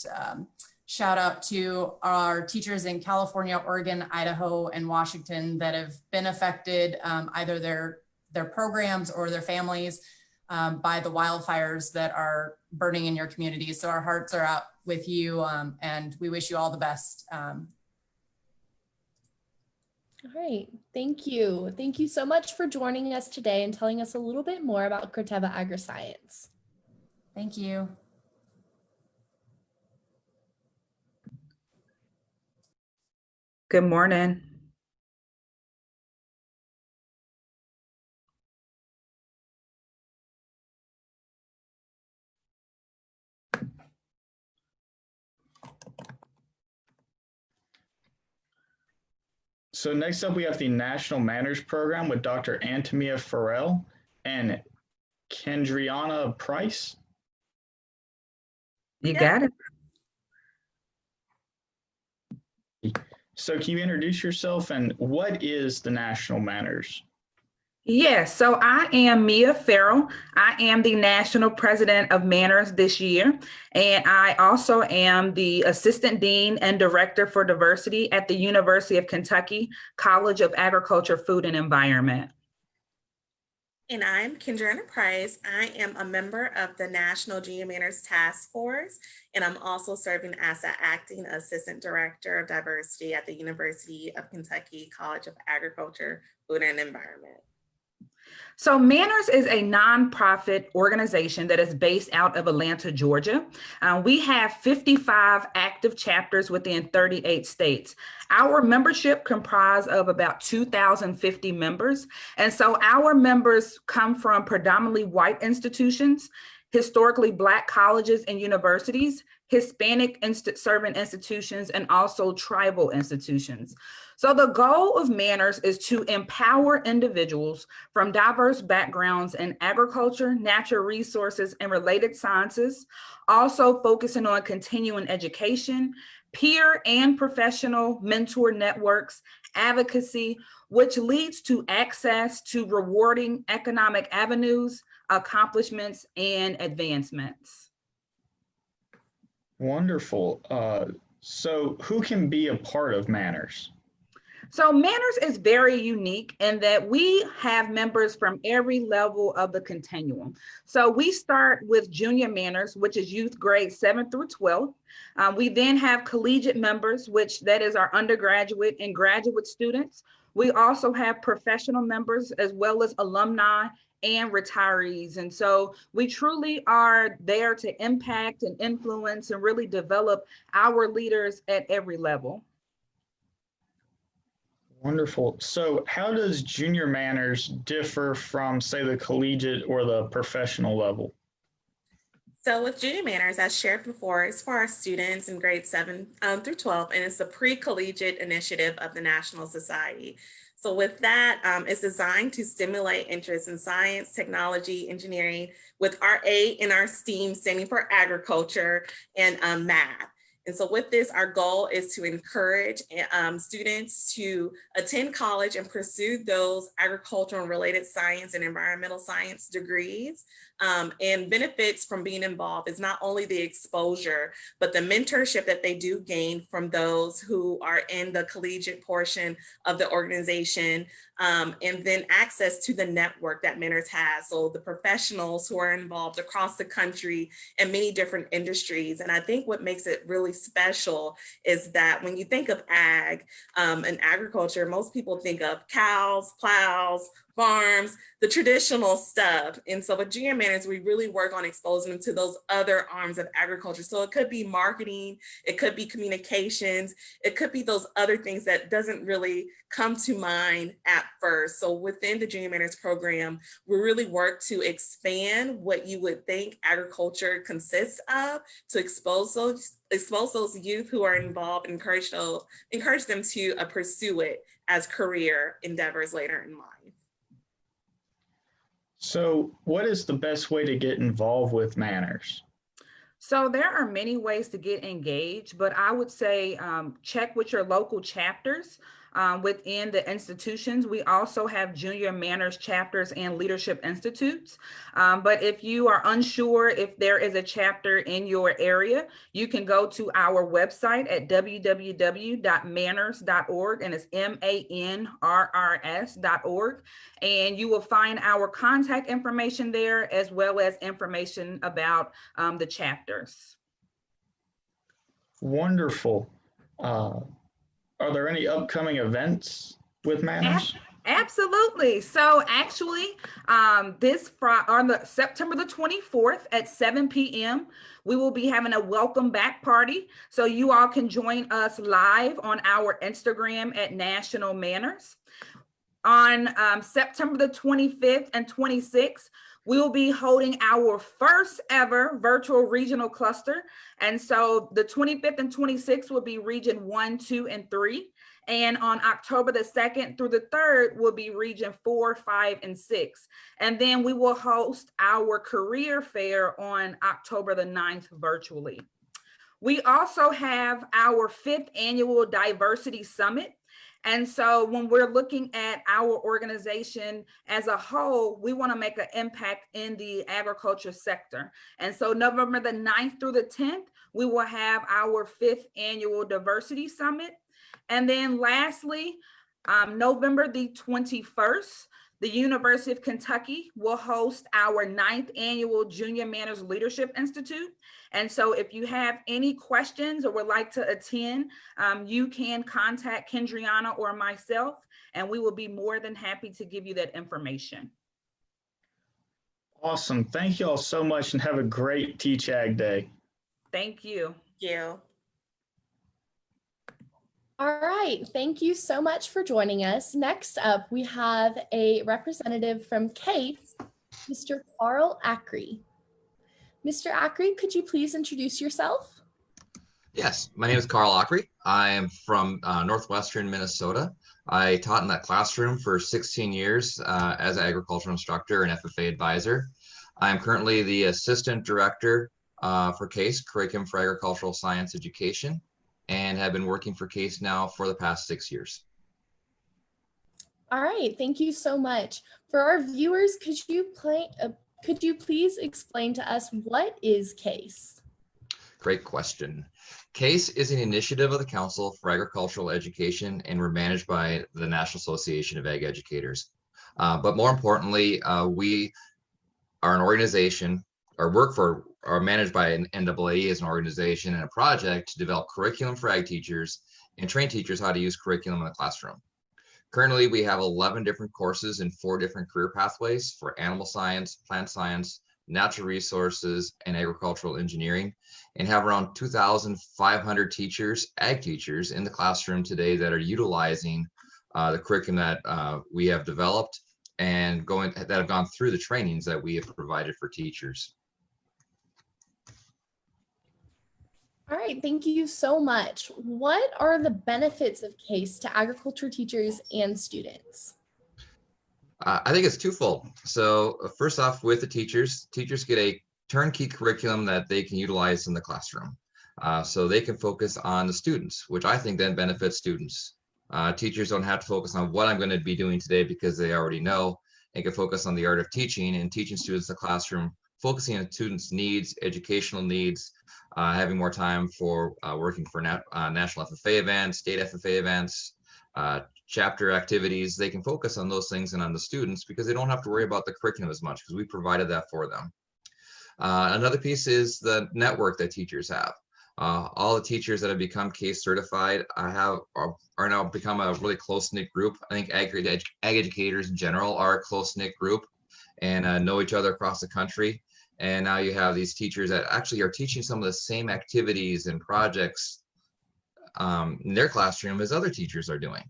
shout out to our teachers in California, Oregon, Idaho, and Washington that have been affected, either their programs or their families by the wildfires that are burning in your communities. So our hearts are out with you and we wish you all the best. All right, thank you. Thank you so much for joining us today and telling us a little bit more about Corteva Agri-Science. Thank you. Good morning. So next up, we have the National Manners Program with Dr. Antonia Farrell and Kendriana Price. You got it. So can you introduce yourself and what is the National Manners? Yes, so I am Mia Farrell. I am the National President of Manners this year, and I also am the Assistant Dean and Director for Diversity at the University of Kentucky College of Agriculture, Food and Environment. And I'm Kendra Price. I am a member of the National Junior Manners Task Force, and I'm also serving as the Acting Assistant Director of Diversity at the University of Kentucky College of Agriculture, Food and Environment. So Manners is a nonprofit organization that is based out of Atlanta, Georgia. We have 55 active chapters within 38 states. Our membership comprised of about 2,050 members. And so our members come from predominantly white institutions, historically Black colleges and universities, Hispanic serving institutions, and also tribal institutions. So the goal of Manners is to empower individuals from diverse backgrounds in agriculture, natural resources, and related sciences, also focusing on continuing education, peer and professional mentor networks, advocacy, which leads to access to rewarding economic avenues, accomplishments, and advancements. Wonderful. So who can be a part of Manners? So Manners is very unique in that we have members from every level of the continuum. So we start with junior Manners, which is youth grades 7 through 12. We then have collegiate members, which that is our undergraduate and graduate students. We also have professional members as well as alumni and retirees. And so we truly are there to impact and influence and really develop our leaders at every level. Wonderful. So how does junior Manners differ from, say, the collegiate or the professional level? So with Junior Manners, as shared before, it's for our students in grades 7 through 12, and it's a pre-collegiate initiative of the National Society. So with that, it's designed to stimulate interest in science, technology, engineering, with our A in our STEAM standing for agriculture and math. And so with this, our goal is to encourage students to attend college and pursue those agricultural and related science and environmental science degrees. And benefits from being involved is not only the exposure, but the mentorship that they do gain from those who are in the collegiate portion of the organization, and then access to the network that Manners has. So the professionals who are involved across the country in many different industries. And I think what makes it really special is that when you think of ag and agriculture, most people think of cows, plows, farms, the traditional stuff. And so with Junior Manners, we really work on exposing them to those other arms of agriculture. So it could be marketing, it could be communications, it could be those other things that doesn't really come to mind at first. So within the Junior Manners program, we really work to expand what you would think agriculture consists of, to expose those youth who are involved, encourage them to pursue it as career endeavors later in life. So what is the best way to get involved with Manners? So there are many ways to get engaged, but I would say check with your local chapters within the institutions. We also have Junior Manners chapters and leadership institutes. But if you are unsure if there is a chapter in your area, you can go to our website at www.manners.org, and it's MANRRS.org. And you will find our contact information there, as well as information about the chapters. Wonderful. Are there any upcoming events with Manners? Absolutely. So actually, on September the 24th at 7 p.m., we will be having a welcome back party. So you all can join us live on our Instagram at National Manners. On September the 25th and 26th, we will be holding our first ever virtual regional cluster. And so the 25th and 26th will be region 1, 2, and 3. And on October the 2nd through the 3rd will be region 4, 5, and 6. And then we will host our career fair on October the 9th virtually. We also have our 5th annual diversity summit. And so when we're looking at our organization as a whole, we want to make an impact in the agriculture sector. And so November the 9th through the 10th, we will have our 5th annual diversity summit. And then lastly, November the 21st, the University of Kentucky will host our 9th annual Junior Manners Leadership Institute. And so if you have any questions or would like to attend, you can contact Kendriana or myself, and we will be more than happy to give you that information. Awesome. Thank you all so much, and have a great Teach Ag Day. Thank you. Thank you. All right, thank you so much for joining us. Next up, we have a representative from CASE, Mr. Carl Ackrey. Mr. Ackrey, could you please introduce yourself? Yes, my name is Carl Ackrey. I am from northwestern Minnesota. I taught in that classroom for 16 years as an agricultural instructor and FFA advisor. I am currently the assistant director for CASE, Curriculum for Agricultural Science Education, and have been working for CASE now for the past 6 years. All right, thank you so much. For our viewers, could you please explain to us what is CASE? Great question. CASE is an initiative of the Council for Agricultural Education, and we're managed by the National Association of Ag Educators. But more importantly, we are an organization, are managed by an NAAE as an organization and a project to develop curriculum for ag teachers and train teachers how to use curriculum in the classroom. Currently, we have 11 different courses in 4 different career pathways for animal science, plant science, natural resources, and agricultural engineering, and have around 2,500 teachers, ag teachers, in the classroom today that are utilizing the curriculum that we have developed and that have gone through the trainings that we have provided for teachers. All right, thank you so much. What are the benefits of CASE to agriculture teachers and students? I think it's twofold. So first off, with the teachers get a turnkey curriculum that they can utilize in the classroom. So they can focus on the students, which I think then benefits students. Teachers don't have to focus on what I'm going to be doing today because they already know, and can focus on the art of teaching and teaching students in the classroom, focusing on students' needs, educational needs, having more time for working for national FFA events, state FFA events, chapter activities. They can focus on those things and on the students because they don't have to worry about the curriculum as much because we provided that for them. Another piece is the network that teachers have. All the teachers that have become CASE certified are now become a really close-knit group. I think ag educators in general are a close-knit group and know each other across the country. And now you have these teachers that actually are teaching some of the same activities and projects in their classroom as other teachers are doing.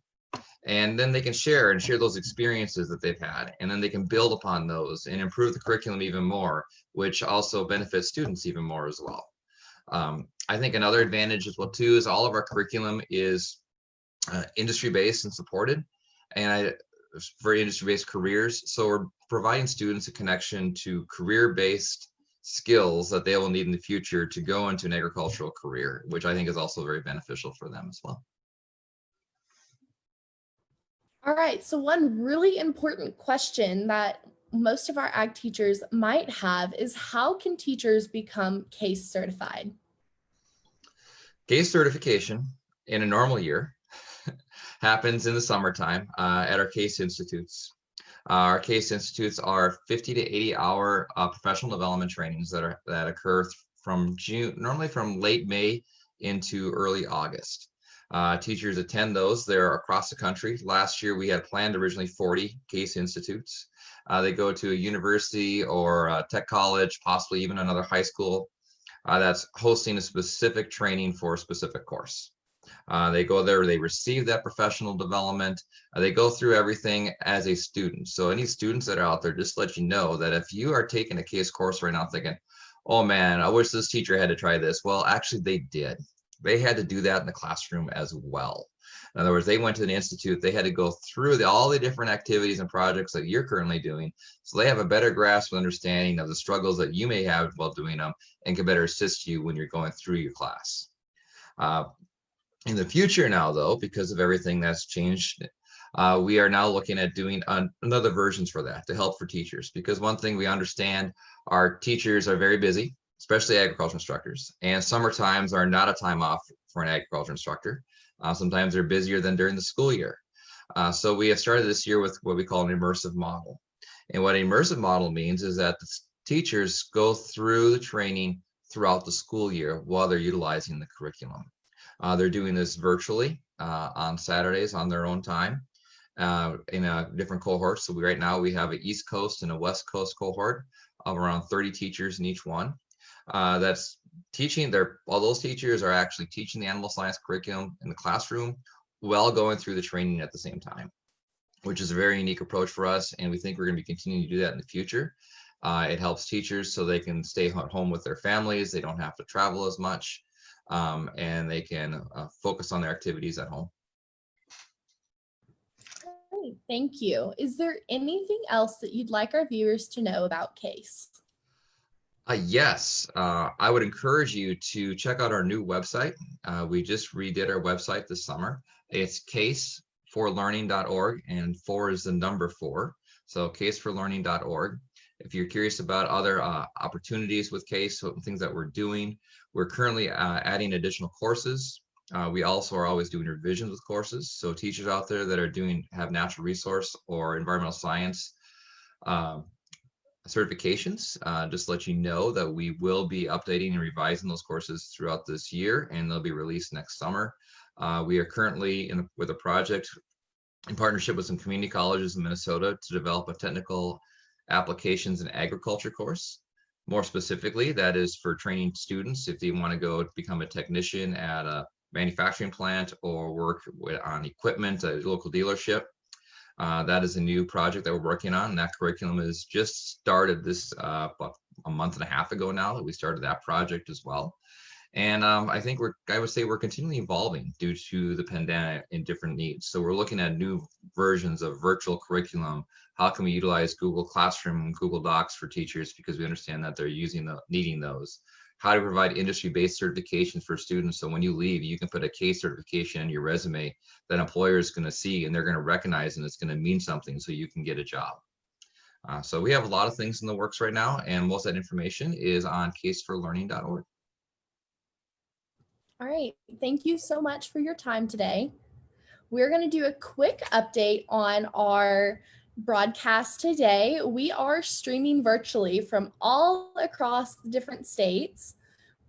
And then they can share those experiences that they've had, and then they can build upon those and improve the curriculum even more, which also benefits students even more as well. I think another advantage as well too is all of our curriculum is industry-based and supported, and for industry-based careers. So we're providing students a connection to career-based skills that they will need in the future to go into an agricultural career, which I think is also very beneficial for them as well. All right, so one really important question that most of our ag teachers might have is, how can teachers become CASE certified? CASE certification in a normal year happens in the summertime at our CASE institutes. Our CASE institutes are 50 to 80 hour professional development trainings that occur from June, normally from late May into early August. Teachers attend those. They're across the country. Last year we had planned originally 40 CASE institutes. They go to a university or a tech college, possibly even another high school that's hosting a specific training for a specific course. They go there, they receive that professional development. They go through everything as a student. So any students that are out there, just let you know that if you are taking a CASE course right now thinking, oh man, I wish this teacher had to try this. Well, actually they did. They had to do that in the classroom as well. In other words, they went to an institute, they had to go through all the different activities and projects that you're currently doing. So they have a better grasp and understanding of the struggles that you may have while doing them and can better assist you when you're going through your class. In the future now, though, because of everything that's changed, we are now looking at doing another versions for that to help for teachers. Because one thing we understand, our teachers are very busy, especially agriculture instructors, and summer times are not a time off for an agriculture instructor. Sometimes they're busier than during the school year. So we have started this year with what we call an immersive model. And what an immersive model means is that the teachers go through the training throughout the school year while they're utilizing the curriculum. They're doing this virtually on Saturdays on their own time in a different cohorts. So right now we have an East Coast and a West Coast cohort of around 30 teachers in each one. That's teaching all those teachers are actually teaching the animal science curriculum in the classroom while going through the training at the same time, which is a very unique approach for us. And we think we're going to be continuing to do that in the future. It helps teachers so they can stay home with their families. They don't have to travel as much. And they can focus on their activities at home. Great, thank you. Is there anything else that you'd like our viewers to know about CASE? Yes, I would encourage you to check out our new website. We just redid our website this summer. It's caseforlearning.org, and 4 is the number 4. So caseforlearning.org. If you're curious about other opportunities with CASE, so things that we're doing, we're currently adding additional courses. We also are always doing revisions with courses. So teachers out there that are have natural resource or environmental science certifications, just to let you know that we will be updating and revising those courses throughout this year, and they'll be released next summer. We are currently with a project in partnership with some community colleges in Minnesota to develop a technical applications in agriculture course. More specifically, that is for training students if they want to go become a technician at a manufacturing plant or work on equipment at a local dealership. That is a new project that we're working on. And that curriculum is just started this about a month and a half ago now that we started that project as well. And I think I would say we're continually evolving due to the pandemic in different needs. So we're looking at new versions of virtual curriculum. How can we utilize Google Classroom and Google Docs for teachers, because we understand that they're needing those. How to provide industry-based certifications for students, so when you leave, you can put a CASE certification in your resume that employer is going to see and they're going to recognize, and it's going to mean something so you can get a job. So we have a lot of things in the works right now, and most of that information is on caseforlearning.org. All right, thank you so much for your time today. We're going to do a quick update on our broadcast today. We are streaming virtually from all across the different states.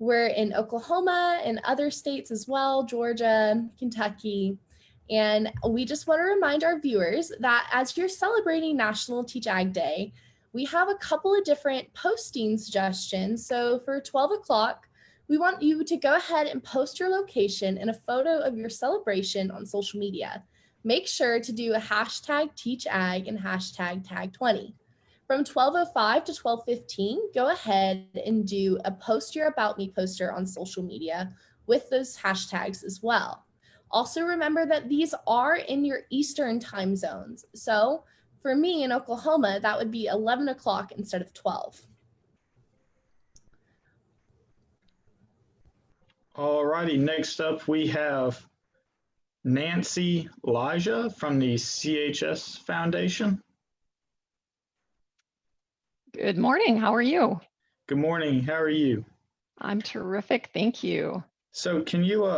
We're in Oklahoma and other states as well, Georgia, Kentucky. And we just want to remind our viewers that as you're celebrating National Teach Ag Day, we have a couple of different posting suggestions. So for 12 o'clock, we want you to go ahead and post your location and a photo of your celebration on social media. Make sure to do a hashtag TeachAg and hashtag Tag20. From 12:05 to 12:15, go ahead and do a post your about me poster on social media with those hashtags as well. Also remember that these are in your Eastern time zones. So for me in Oklahoma, that would be 11 o'clock instead of 12. All righty, next up we have Nancy Elijah from the CHS Foundation. Good morning. How are you? Good morning. How are you? I'm terrific. Thank you. So can you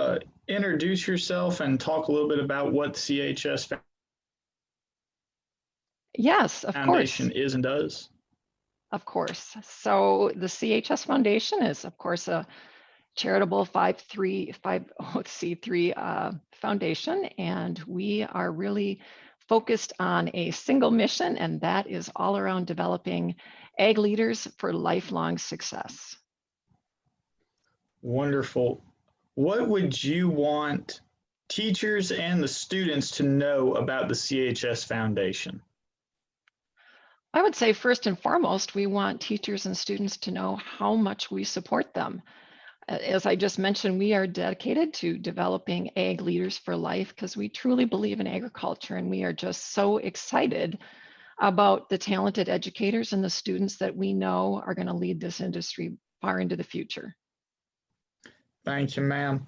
introduce yourself and talk a little bit about what CHS Yes, of Foundation course. is and does? Of course. So the CHS Foundation is, of course, a charitable 503 foundation, and we are really focused on a single mission, and that is all around developing ag leaders for lifelong success. Wonderful. What would you want teachers and the students to know about the CHS Foundation? I would say first and foremost, we want teachers and students to know how much we support them. As I just mentioned, we are dedicated to developing ag leaders for life because we truly believe in agriculture, and we are just so excited about the talented educators and the students that we know are going to lead this industry far into the future. Thank you, ma'am.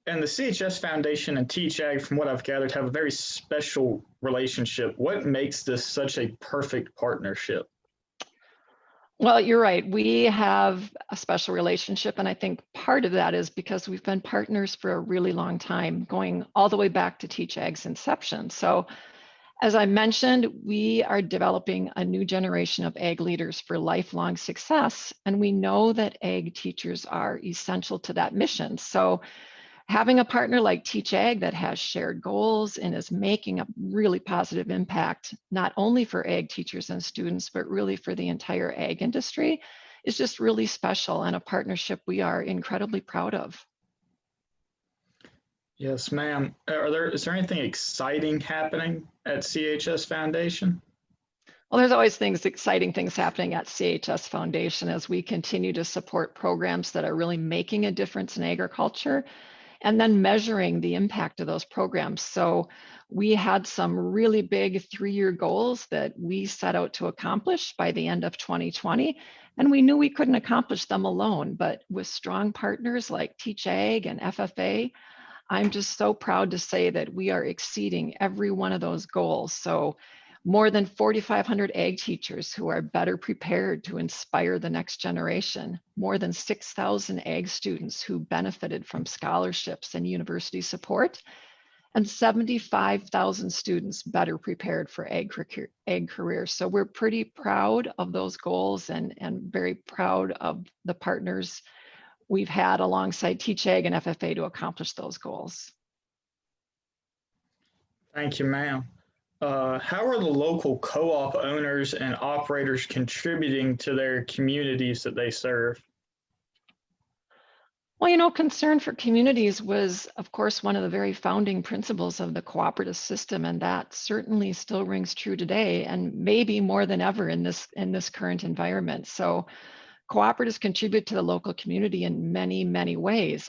And the CHS Foundation and Teach Ag, from what I've gathered, have a very special relationship. What makes this such a perfect partnership? Well, you're right. We have a special relationship, and I think part of that is because we've been partners for a really long time, going all the way back to Teach Ag's inception. So as I mentioned, we are developing a new generation of ag leaders for lifelong success, and we know that ag teachers are essential to that mission. So having a partner like Teach Ag that has shared goals and is making a really positive impact, not only for ag teachers and students, but really for the entire ag industry, is just really special and a partnership we are incredibly proud of. Yes, ma'am. Is there anything exciting happening at CHS Foundation? Well, there's always exciting things happening at CHS Foundation as we continue to support programs that are really making a difference in agriculture, and then measuring the impact of those programs. So we had some really big 3-year goals that we set out to accomplish by the end of 2020. And we knew we couldn't accomplish them alone, but with strong partners like Teach Ag and FFA, I'm just so proud to say that we are exceeding every one of those goals. So more than 4,500 ag teachers who are better prepared to inspire the next generation, more than 6,000 ag students who benefited from scholarships and university support, and 75,000 students better prepared for ag careers. So we're pretty proud of those goals and very proud of the partners we've had alongside Teach Ag and FFA to accomplish those goals. Thank you, ma'am. How are the local co-op owners and operators contributing to their communities that they serve? Well, you know, concern for communities was, of course, one of the very founding principles of the cooperative system, and that certainly still rings true today, and maybe more than ever in this current environment. So cooperatives contribute to the local community in many, many ways,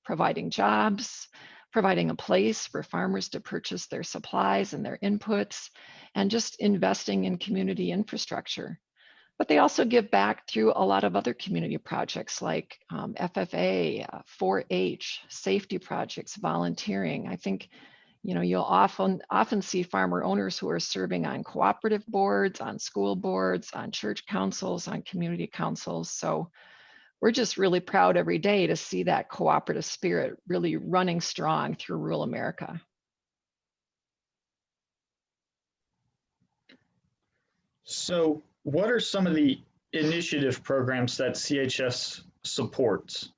providing jobs, providing a place for farmers to purchase their supplies and their inputs, and just investing in community infrastructure. But they also give back through a lot of other community projects like FFA, 4-H, safety projects, volunteering. I think, you know, you'll often see farmer owners who are serving on cooperative boards, on school boards, on church councils, on community councils. So we're just really proud every day to see that cooperative spirit really running strong through rural America. So what are some of the initiative programs that CHS supports?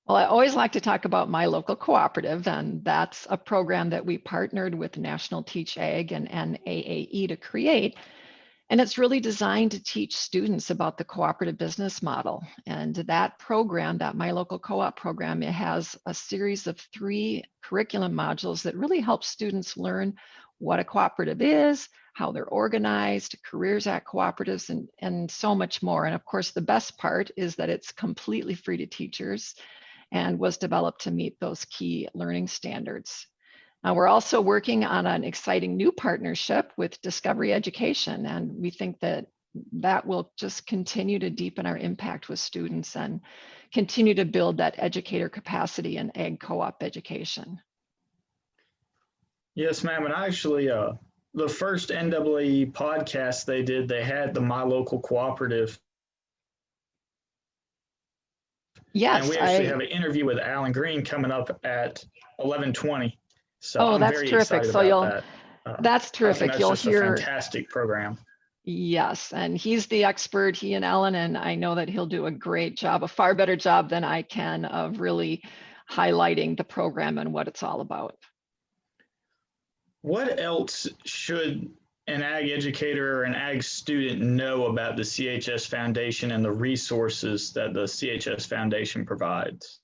Well, I always like to talk about My Local Cooperative, and that's a program that we partnered with National Teach Ag and NAAE to create. And it's really designed to teach students about the cooperative business model. And that program, that My Local Co-op program, it has a series of 3 curriculum modules that really help students learn what a cooperative is, how they're organized, careers at cooperatives, and so much more. And of course, the best part is that it's completely free to teachers and was developed to meet those key learning standards. We're also working on an exciting new partnership with Discovery Education, and we think that that will just continue to deepen our impact with students and continue to build that educator capacity in ag co-op education. Yes, ma'am. And actually, the first NAAE podcast they did, they had the My Local Cooperative. Yes, and we actually have an interview with Alan Green coming up at 11:20. So I'm that's very terrific. excited So about that. That's terrific. That's You'll just hear a fantastic program. Yes, and he's the expert, he and Ellen, and I know that he'll do a great job, a far better job than I can of really highlighting the program and what it's all about. What else should an ag educator or an ag student know about the CHS Foundation and the resources that the CHS Foundation provides?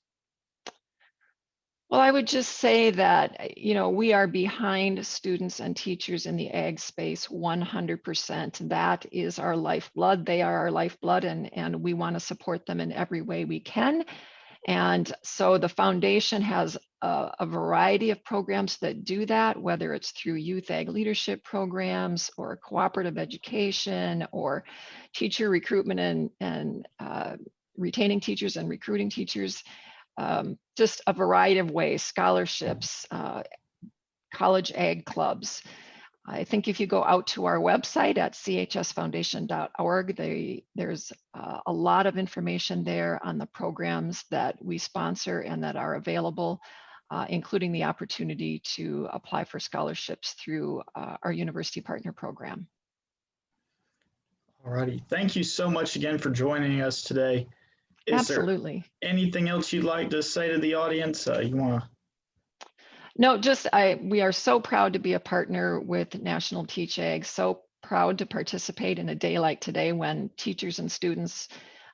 Well, I would just say that, we are behind students and teachers in the ag space 100%. That is our lifeblood. They are our lifeblood, and we want to support them in every way we can. And so the foundation has a variety of programs that do that, whether it's through youth ag leadership programs or cooperative education or teacher recruitment and retaining teachers and recruiting teachers. Just a variety of ways, scholarships, college ag clubs. I think if you go out to our website at chsfoundation.org, there's a lot of information there on the programs that we sponsor and that are available, including the opportunity to apply for scholarships through our university partner program. All righty. Thank you so much again for joining us today. Is Absolutely. there anything else you'd like to say to the audience? You want to? No, we are so proud to be a partner with National Teach Ag, so proud to participate in a day like today when teachers and students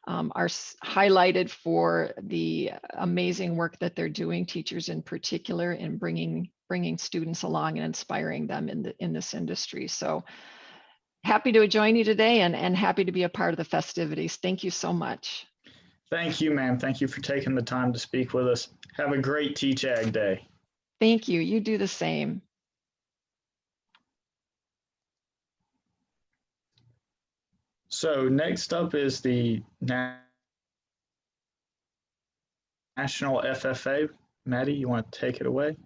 are highlighted for the amazing work that they're doing, teachers in particular, in bringing students along and inspiring them in this industry. So happy to join you today and happy to be a part of the festivities. Thank you so much. Thank you, ma'am. Thank you for taking the time to speak with us. Have a great Teach Ag Day. Thank you. You do the same. So next up is the National FFA. Maddie, you want to take it away?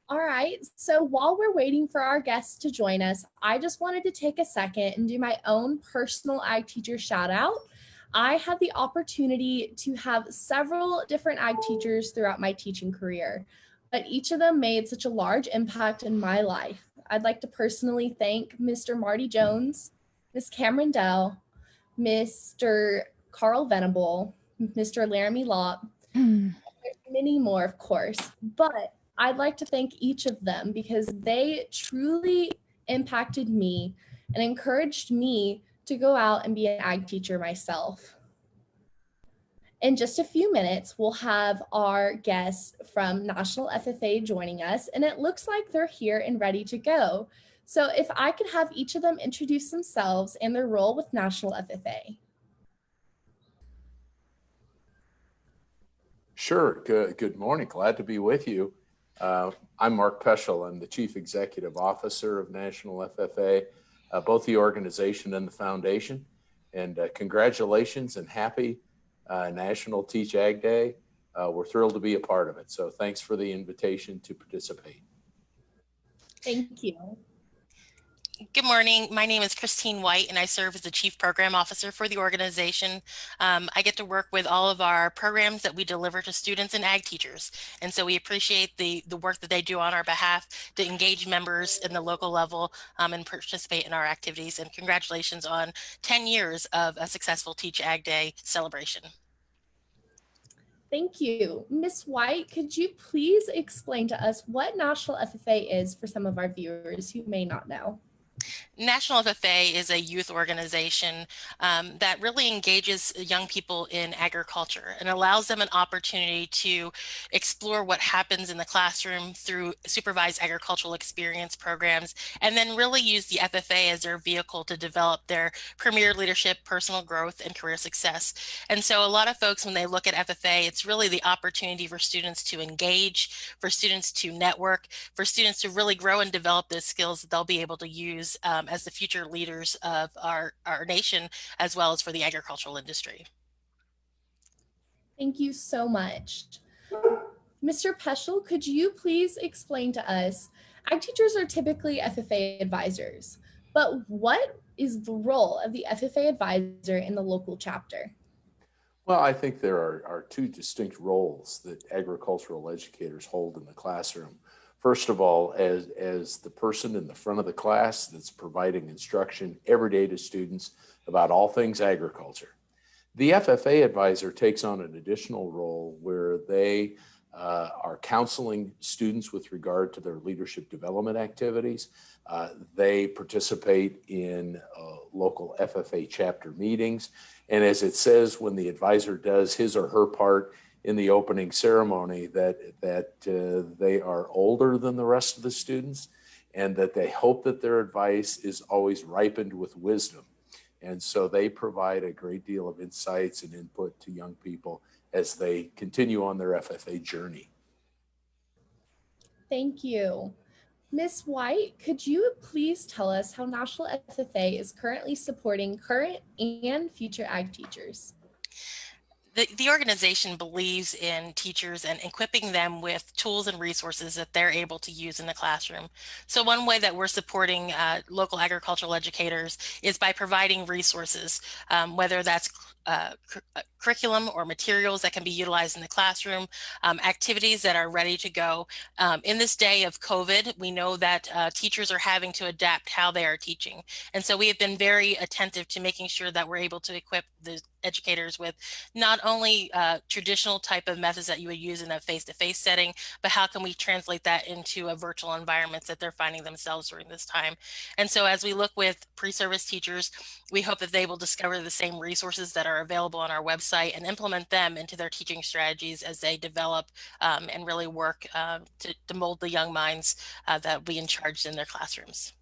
All right, so while we're waiting for our guests to join us, I just wanted to take a second and do my own personal ag teacher shout out. I had the opportunity to have several different ag teachers throughout my teaching career, but each of them made such a large impact in my life. I'd like to personally thank Mr. Marty Jones, Ms. Cameron Dell, Mr. Carl Venable, Mr. Laramie Lopp, there's many more, of course, but I'd like to thank each of them because they truly impacted me and encouraged me to go out and be an ag teacher myself. In just a few minutes, we'll have our guests from National FFA joining us, and it looks like they're here and ready to go. So if I could have each of them introduce themselves and their role with National FFA. Sure. Good morning. Glad to be with you. I'm Mark Peschel. I'm the Chief Executive Officer of National FFA, both the organization and the foundation. And congratulations and happy National Teach Ag Day. We're thrilled to be a part of it. So thanks for the invitation to participate. Thank you. Good morning. My name is Christine White, and I serve as the Chief Program Officer for the organization. I get to work with all of our programs that we deliver to students and ag teachers. And so we appreciate the work that they do on our behalf to engage members in the local level and participate in our activities. And congratulations on 10 years of a successful Teach Ag Day celebration. Thank you. Ms. White, could you please explain to us what National FFA is for some of our viewers who may not know? National FFA is a youth organization that really engages young people in agriculture and allows them an opportunity to explore what happens in the classroom through supervised agricultural experience programs, and then really use the FFA as their vehicle to develop their premier leadership, personal growth, and career success. And so a lot of folks, when they look at FFA, it's really the opportunity for students to engage, for students to network, for students to really grow and develop those skills that they'll be able to use as the future leaders of our nation, as well as for the agricultural industry. Thank you so much. Mr. Peschel, could you please explain to us, ag teachers are typically FFA advisors, but what is the role of the FFA advisor in the local chapter? Well, I think there are two distinct roles that agricultural educators hold in the classroom. First of all, as the person in the front of the class that's providing instruction every day to students about all things agriculture. The FFA advisor takes on an additional role where they are counseling students with regard to their leadership development activities. They participate in local FFA chapter meetings. And as it says, when the advisor does his or her part in the opening ceremony, that they are older than the rest of the students, and that they hope that their advice is always ripened with wisdom. And so they provide a great deal of insights and input to young people as they continue on their FFA journey. Thank you. Ms. White, could you please tell us how National FFA is currently supporting current and future ag teachers? The organization believes in teachers and equipping them with tools and resources that they're able to use in the classroom. So one way that we're supporting local agricultural educators is by providing resources, whether that's curriculum or materials that can be utilized in the classroom, activities that are ready to go. In this day of COVID, we know that teachers are having to adapt how they are teaching. And so we have been very attentive to making sure that we're able to equip the educators with not only traditional type of methods that you would use in a face-to-face setting, but how can we translate that into a virtual environments that they're finding themselves during this time. And so as we look with pre-service teachers, we hope that they will discover the same resources that are available on our website and implement them into their teaching strategies as they develop and really work to mold the young minds that will be in charge in their classrooms.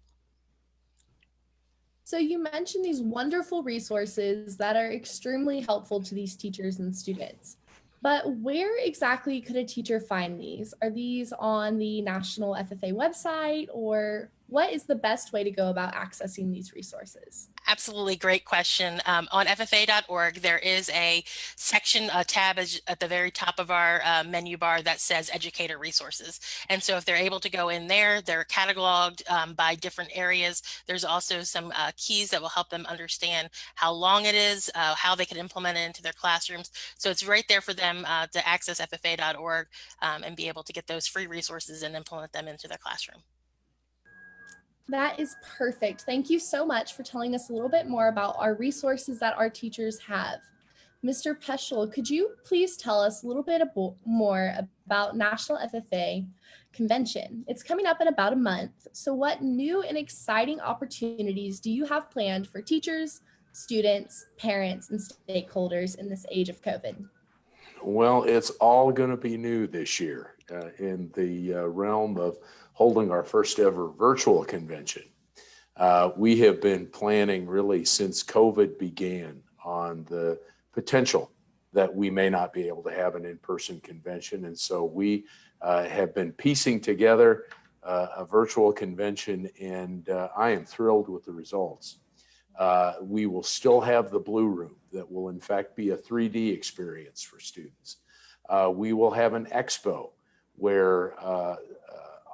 So you mentioned these wonderful resources that are extremely helpful to these teachers and students. But where exactly could a teacher find these? Are these on the National FFA website, or what is the best way to go about accessing these resources? Absolutely, great question. On FFA.org, there is a section, a tab at the very top of our menu bar that says Educator Resources. And so if they're able to go in there, they're cataloged by different areas. There's also some keys that will help them understand how long it is, how they can implement it into their classrooms. So it's right there for them to access FFA.org and be able to get those free resources and implement them into their classroom. That is perfect. Thank you so much for telling us a little bit more about our resources that our teachers have. Mr. Peschel, could you please tell us a little bit more about National FFA Convention? It's coming up in about a month. So what new and exciting opportunities do you have planned for teachers, students, parents, and stakeholders in this age of COVID? Well, it's all going to be new this year in the realm of holding our first ever virtual convention. We have been planning really since COVID began on the potential that we may not be able to have an in-person convention. And so we have been piecing together a virtual convention, and I am thrilled with the results. We will still have the Blue Room that will in fact be a 3D experience for students. We will have an expo where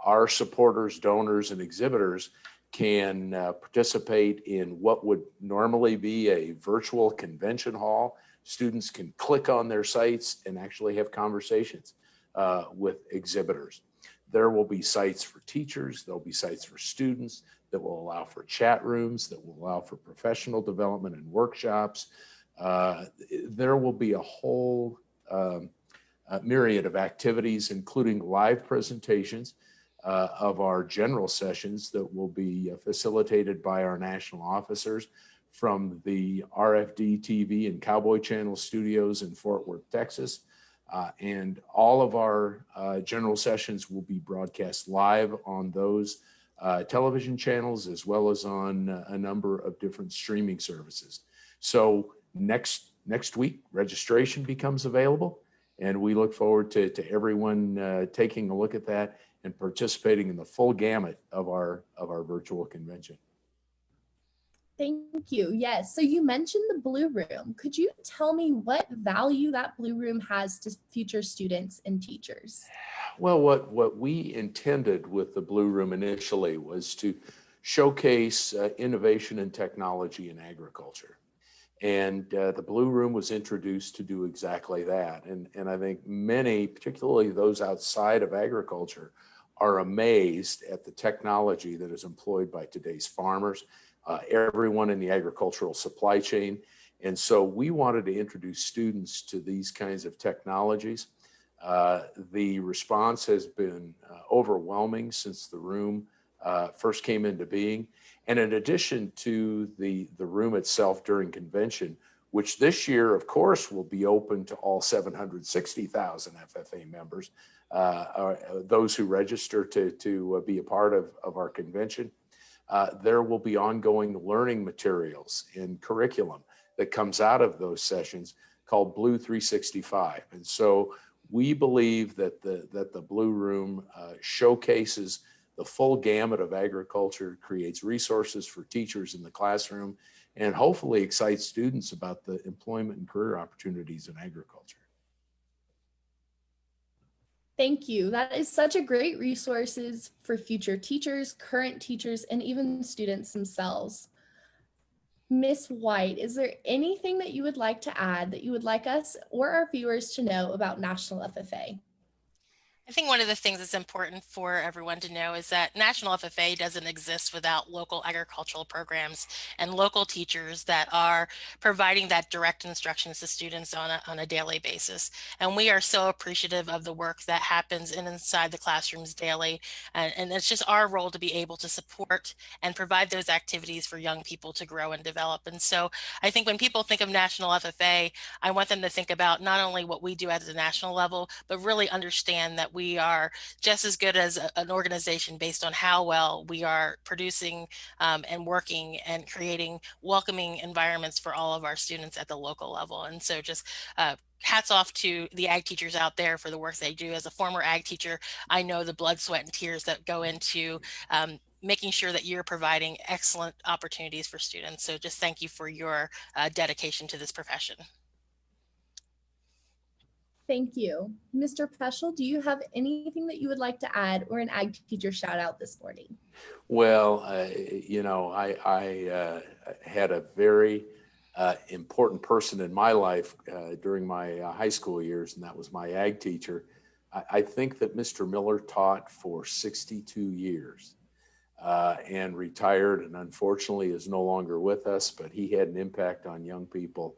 our supporters, donors, and exhibitors can participate in what would normally be a virtual convention hall. Students can click on their sites and actually have conversations with exhibitors. There will be sites for teachers, there'll be sites for students that will allow for chat rooms, that will allow for professional development and workshops. There will be a whole myriad of activities, including live presentations of our general sessions that will be facilitated by our national officers from the RFD TV and Cowboy Channel studios in Fort Worth, Texas. And all of our general sessions will be broadcast live on those television channels, as well as on a number of different streaming services. So next week, registration becomes available, and we look forward to everyone taking a look at that and participating in the full gamut of our virtual convention. Thank you. Yes. So you mentioned the Blue Room. Could you tell me what value that Blue Room has to future students and teachers? Well, what we intended with the Blue Room initially was to showcase innovation and technology in agriculture. And the Blue Room was introduced to do exactly that. And I think many, particularly those outside of agriculture, are amazed at the technology that is employed by today's farmers, everyone in the agricultural supply chain. And so we wanted to introduce students to these kinds of technologies. The response has been overwhelming since the room first came into being. And in addition to the room itself during convention, which this year, of course, will be open to all 760,000 FFA members, those who register to be a part of our convention, there will be ongoing learning materials and curriculum that comes out of those sessions called Blue 365. And so we believe that the Blue Room showcases the full gamut of agriculture, creates resources for teachers in the classroom, and hopefully excites students about the employment and career opportunities in agriculture. Thank you. That is such a great resources for future teachers, current teachers, and even students themselves. Ms. White, is there anything that you would like to add that you would like us or our viewers to know about National FFA? I think one of the things that's important for everyone to know is that National FFA doesn't exist without local agricultural programs and local teachers that are providing that direct instructions to students on a daily basis. And we are so appreciative of the work that happens inside the classrooms daily. And it's just our role to be able to support and provide those activities for young people to grow and develop. And so I think when people think of National FFA, I want them to think about not only what we do at the national level, but really understand that we are just as good as an organization based on how well we are producing and working and creating welcoming environments for all of our students at the local level. And so just hats off to the ag teachers out there for the work they do. As a former ag teacher, I know the blood, sweat, and tears that go into making sure that you're providing excellent opportunities for students. So just thank you for your dedication to this profession. Thank you. Mr. Peschel, do you have anything that you would like to add or an ag teacher shout out this morning? Well, you know, I had a very important person in my life during my high school years, and that was my ag teacher. I think that Mr. Miller taught for 62 years and retired, and unfortunately is no longer with us, but he had an impact on young people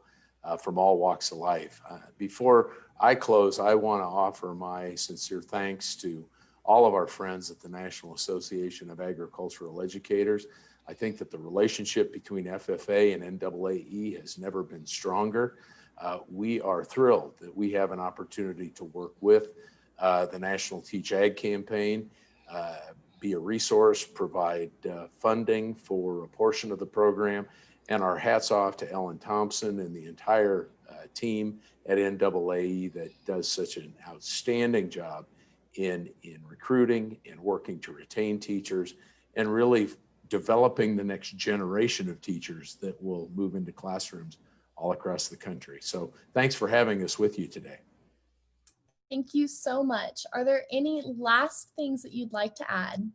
from all walks of life. Before I close, I want to offer my sincere thanks to all of our friends at the National Association of Agricultural Educators. I think that the relationship between FFA and NAAE has never been stronger. We are thrilled that we have an opportunity to work with the National Teach Ag campaign, be a resource, provide funding for a portion of the program, and our hats off to Ellen Thompson and the entire team at NAAE that does such an outstanding job in recruiting and working to retain teachers and really developing the next generation of teachers that will move into classrooms all across the country. So thanks for having us with you today. Thank you so much. Are there any last things that you'd like to add?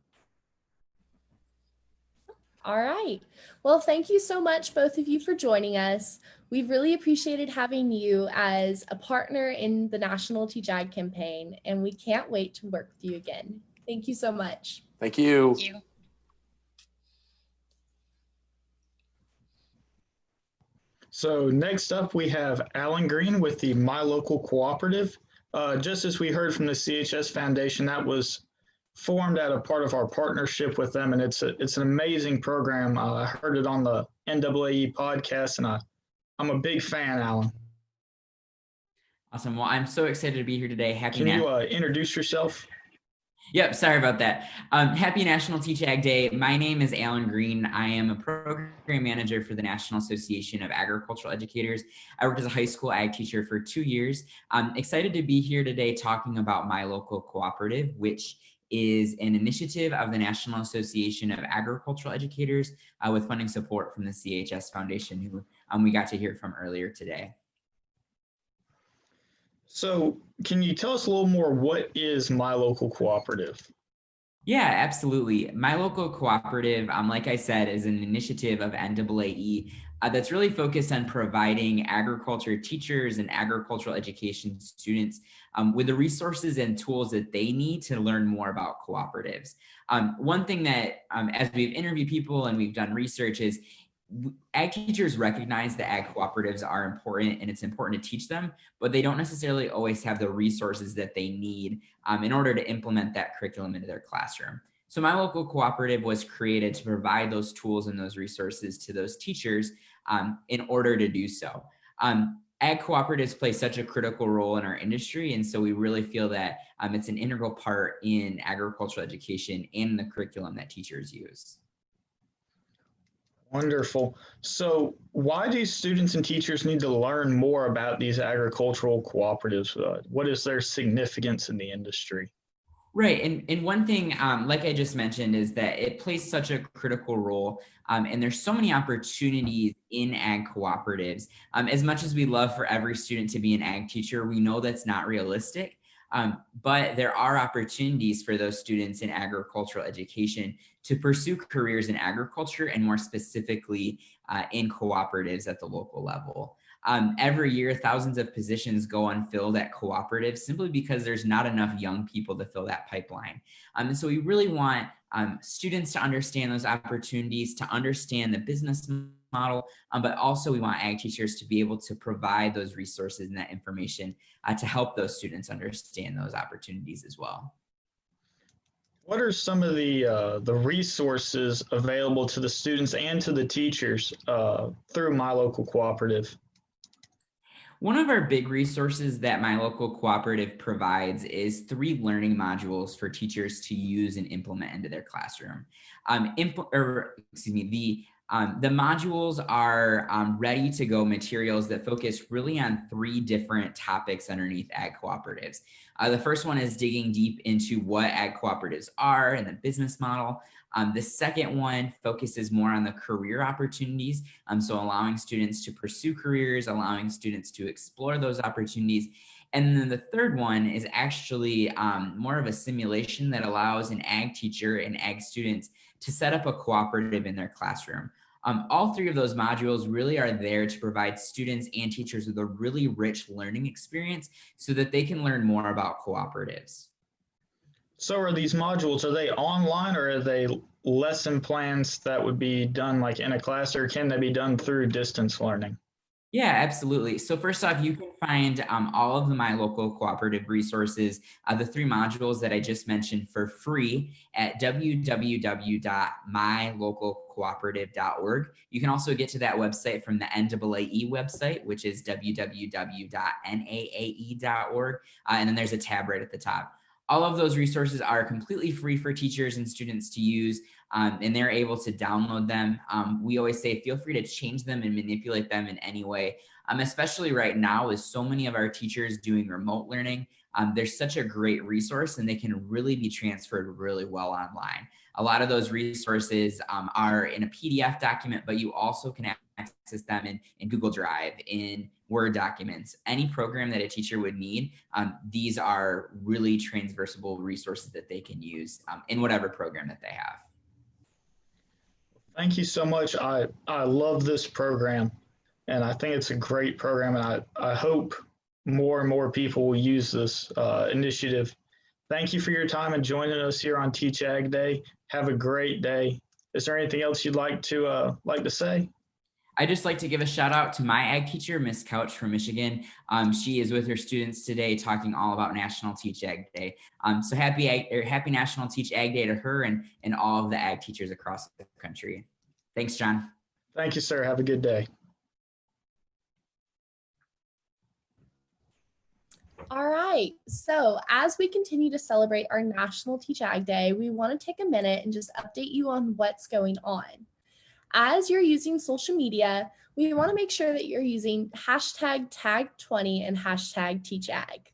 All right. Well, thank you so much, both of you, for joining us. We've really appreciated having you as a partner in the National Teach Ag campaign, and we can't wait to work with you again. Thank you so much. Thank you. Thank you. So next up, we have Alan Green with the My Local Cooperative. Just as we heard from the CHS Foundation, that was formed out of part of our partnership with them, and it's an amazing program. I heard it on the NAAE podcast, and I'm a big fan, Alan. Awesome. Well, I'm so excited to be here today. Can you introduce yourself? Yep, sorry about that. Happy National Teach Ag Day. My name is Alan Green. I am a program manager for the National Association of Agricultural Educators. I worked as a high school ag teacher for 2 years. I'm excited to be here today talking about My Local Cooperative, which is an initiative of the National Association of Agricultural Educators with funding support from the CHS Foundation, who we got to hear from earlier today. So can you tell us a little more, what is My Local Cooperative? Yeah, absolutely. My Local Cooperative, like I said, is an initiative of NAAE that's really focused on providing agriculture teachers and agricultural education students with the resources and tools that they need to learn more about cooperatives. One thing that, as we've interviewed people and we've done research, is ag teachers recognize that ag cooperatives are important and it's important to teach them, but they don't necessarily always have the resources that they need in order to implement that curriculum into their classroom. So My Local Cooperative was created to provide those tools and those resources to those teachers in order to do so. Ag cooperatives play such a critical role in our industry, and so we really feel that it's an integral part in agricultural education and the curriculum that teachers use. Wonderful. So why do students and teachers need to learn more about these agricultural cooperatives? What is their significance in the industry? Right. And one thing, like I just mentioned, is that it plays such a critical role. And there's so many opportunities in ag cooperatives. As much as we love for every student to be an ag teacher, we know that's not realistic. But there are opportunities for those students in agricultural education to pursue careers in agriculture, and more specifically in cooperatives at the local level. Every year, thousands of positions go unfilled at cooperatives simply because there's not enough young people to fill that pipeline. And so we really want students to understand those opportunities, to understand the business model, but also we want ag teachers to be able to provide those resources and that information to help those students understand those opportunities as well. What are some of the resources available to the students and to the teachers through My Local Cooperative? One of our big resources that My Local Cooperative provides is 3 learning modules for teachers to use and implement into their classroom. The modules are ready to go materials that focus really on 3 different topics underneath ag cooperatives. The first one is digging deep into what ag cooperatives are and the business model. The second one focuses more on the career opportunities. So allowing students to pursue careers, allowing students to explore those opportunities. And then the third one is actually more of a simulation that allows an ag teacher and ag students to set up a cooperative in their classroom. All 3 of those modules really are there to provide students and teachers with a really rich learning experience so that they can learn more about cooperatives. So are these modules, are they online, or are they lesson plans that would be done like in a class, or can they be done through distance learning? Yeah, absolutely. So first off, you can find all of the My Local Cooperative resources, the 3 modules that I just mentioned, for free at www.mylocalcooperative.org. You can also get to that website from the NAAE website, which is www.naae.org. And then there's a tab right at the top. All of those resources are completely free for teachers and students to use, and they're able to download them. We always say, feel free to change them and manipulate them in any way, especially right now with so many of our teachers doing remote learning. They're such a great resource, and they can really be transferred really well online. A lot of those resources are in a PDF document, but you also can access access them in Google Drive, in Word documents, any program that a teacher would need. These are really transversable resources that they can use in whatever program that they have. Thank you so much. I love this program, and I think it's a great program, and I hope more and more people will use this initiative. Thank you for your time and joining us here on Teach Ag Day. Have a great day. Is there anything else you'd like to say? I'd just like to give a shout out to my ag teacher, Miss Couch from Michigan. She is with her students today talking all about National Teach Ag Day. So happy National Teach Ag Day to her and all of the ag teachers across the country. Thanks, John. Thank you, sir. Have a good day. All right, so as we continue to celebrate our National Teach Ag Day, we want to take a minute and just update you on what's going on. As you're using social media, we want to make sure that you're using hashtag tag20 and hashtag teachag.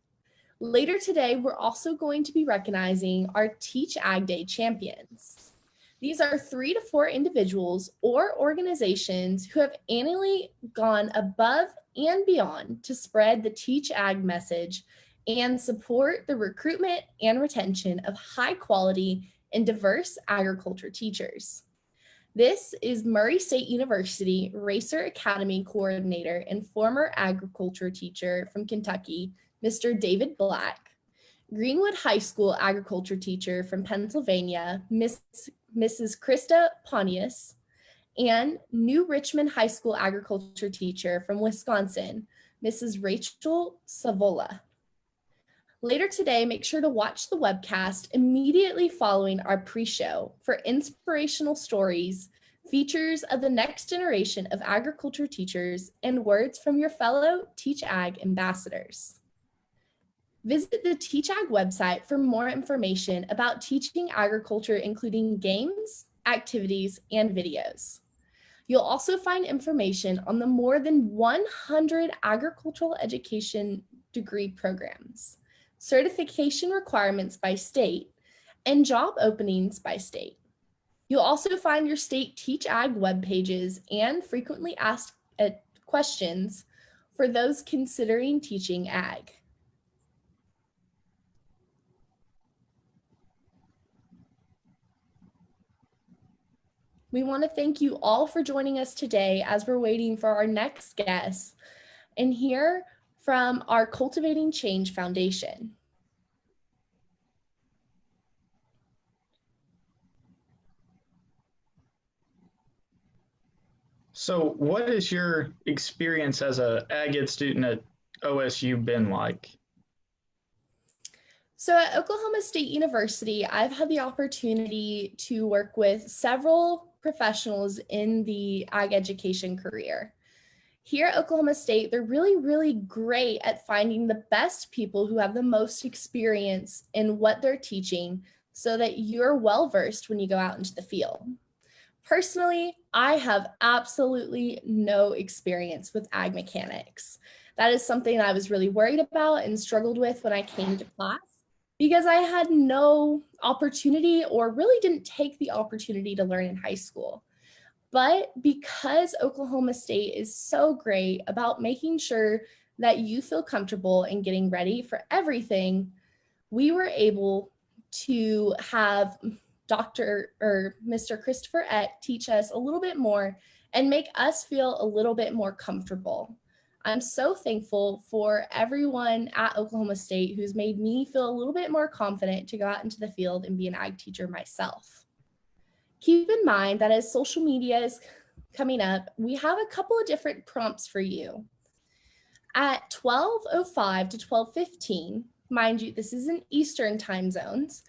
Later today, we're also going to be recognizing our Teach Ag Day champions. These are 3 to 4 individuals or organizations who have annually gone above and beyond to spread the Teach Ag message and support the recruitment and retention of high quality and diverse agriculture teachers. This is Murray State University Racer Academy Coordinator and former agriculture teacher from Kentucky, Mr. David Black, Greenwood High School agriculture teacher from Pennsylvania, Mrs. Krista Pontius, and New Richmond High School agriculture teacher from Wisconsin, Mrs. Rachel Savola. Later today, make sure to watch the webcast immediately following our pre-show for inspirational stories, features of the next generation of agriculture teachers, and words from your fellow Teach Ag ambassadors. Visit the Teach Ag website for more information about teaching agriculture, including games, activities, and videos. You'll also find information on the more than 100 agricultural education degree programs, certification requirements by state, and job openings by state. You'll also find your state Teach Ag web pages and frequently asked questions for those considering teaching ag. We want to thank you all for joining us today as we're waiting for our next guest and hear from our Cultivating Change Foundation. So what has your experience as an ag ed student at OSU been like? So at Oklahoma State University, I've had the opportunity to work with several professionals in the ag education career. Here at Oklahoma State, they're really great at finding the best people who have the most experience in what they're teaching so that you're well-versed when you go out into the field. Personally, I have absolutely no experience with ag mechanics. That is something I was really worried about and struggled with when I came to class because I had no opportunity or really didn't take the opportunity to learn in high school. But because Oklahoma State is so great about making sure that you feel comfortable and getting ready for everything, we were able to have Dr. or Mr. Christopher Eck teach us a little bit more and make us feel a little bit more comfortable. I'm so thankful for everyone at Oklahoma State who's made me feel a little bit more confident to go out into the field and be an ag teacher myself. Keep in mind that as social media is coming up, we have a couple of different prompts for you. At 12:05 to 12:15, mind you, this is in Eastern time zones,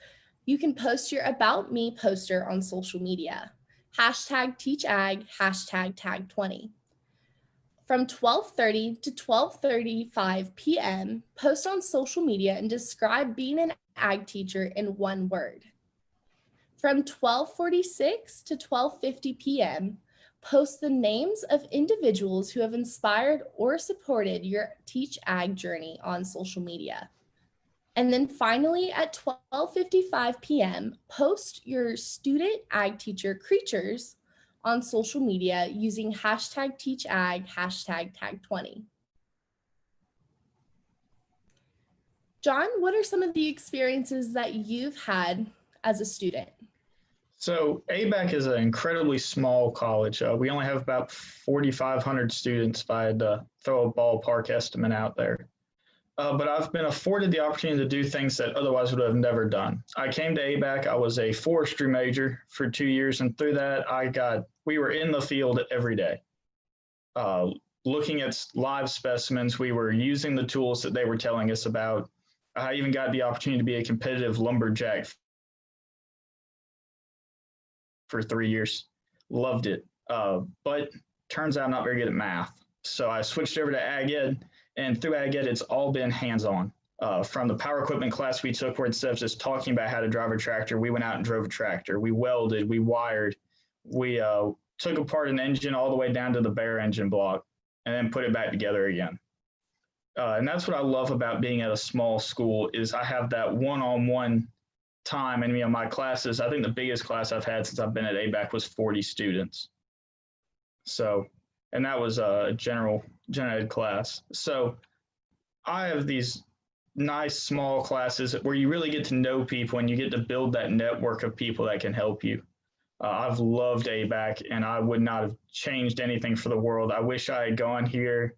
you can post your About Me poster on social media. Hashtag TeachAg, hashtag tag20. From 12:30 to 12:35 p.m., post on social media and describe being an ag teacher in one word. From 12:46 to 12:50 p.m., post the names of individuals who have inspired or supported your Teach Ag journey on social media. And then finally at 12:55 p.m., post your student ag teacher creatures on social media using hashtag TeachAg, hashtag Tag20. John, what are some of the experiences that you've had as a student? So ABAC is an incredibly small college. We only have about 4,500 students if I had to throw a ballpark estimate out there. But I've been afforded the opportunity to do things that otherwise would have never done. I came to ABAC, I was a forestry major for 2 years, and through that, we were in the field every day. Looking at live specimens, we were using the tools that they were telling us about. I even got the opportunity to be a competitive lumberjack for 3 years. Loved it. But turns out I'm not very good at math. So I switched over to Ag Ed, and through Ag Ed, it's all been hands-on. From the power equipment class we took, where instead of just talking about how to drive a tractor, we went out and drove a tractor. We welded, we wired, we took apart an engine all the way down to the bare engine block and then put it back together again. And that's what I love about being at a small school is I have that one-on-one time. And my classes, I think the biggest class I've had since I've been at ABAC was 40 students. So, and that was a general ed class. So I have these nice small classes where you really get to know people and you get to build that network of people that can help you. I've loved ABAC and I would not have changed anything for the world. I wish I had gone here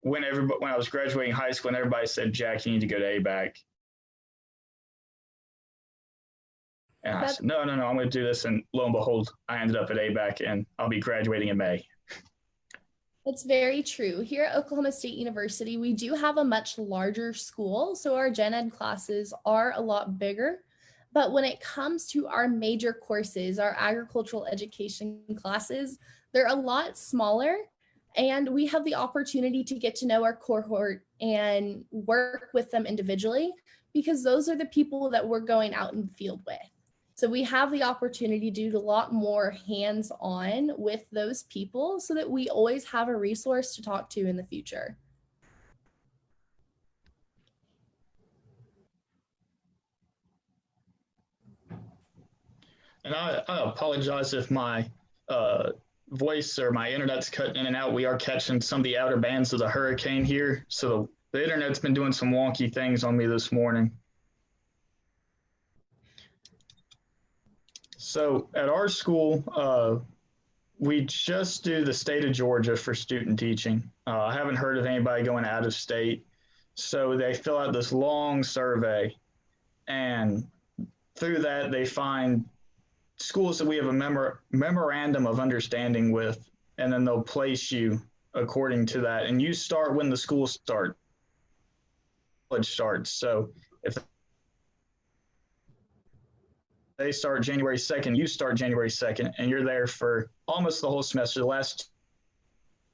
when I was graduating high school and everybody said, Jack, you need to go to ABAC. And I said, no, I'm going to do this. And lo and behold, I ended up at ABAC and I'll be graduating in May. That's very true. Here at Oklahoma State University, we do have a much larger school, so our gen ed classes are a lot bigger. But when it comes to our major courses, our agricultural education classes, they're a lot smaller, and we have the opportunity to get to know our cohort and work with them individually because those are the people that we're going out in the field with. So we have the opportunity to do a lot more hands-on with those people so that we always have a resource to talk to in the future. And I apologize if my voice or my internet's cutting in and out. We are catching some of the outer bands of the hurricane here. So the internet's been doing some wonky things on me this morning. So at our school, we just do the state of Georgia for student teaching. I haven't heard of anybody going out of state. So they fill out this long survey, and through that they find schools that we have a memorandum of understanding with, and then they'll place you according to that. And you start when the school starts, college starts. So if they start January 2nd, you start January 2nd, and you're there for almost the whole semester. The last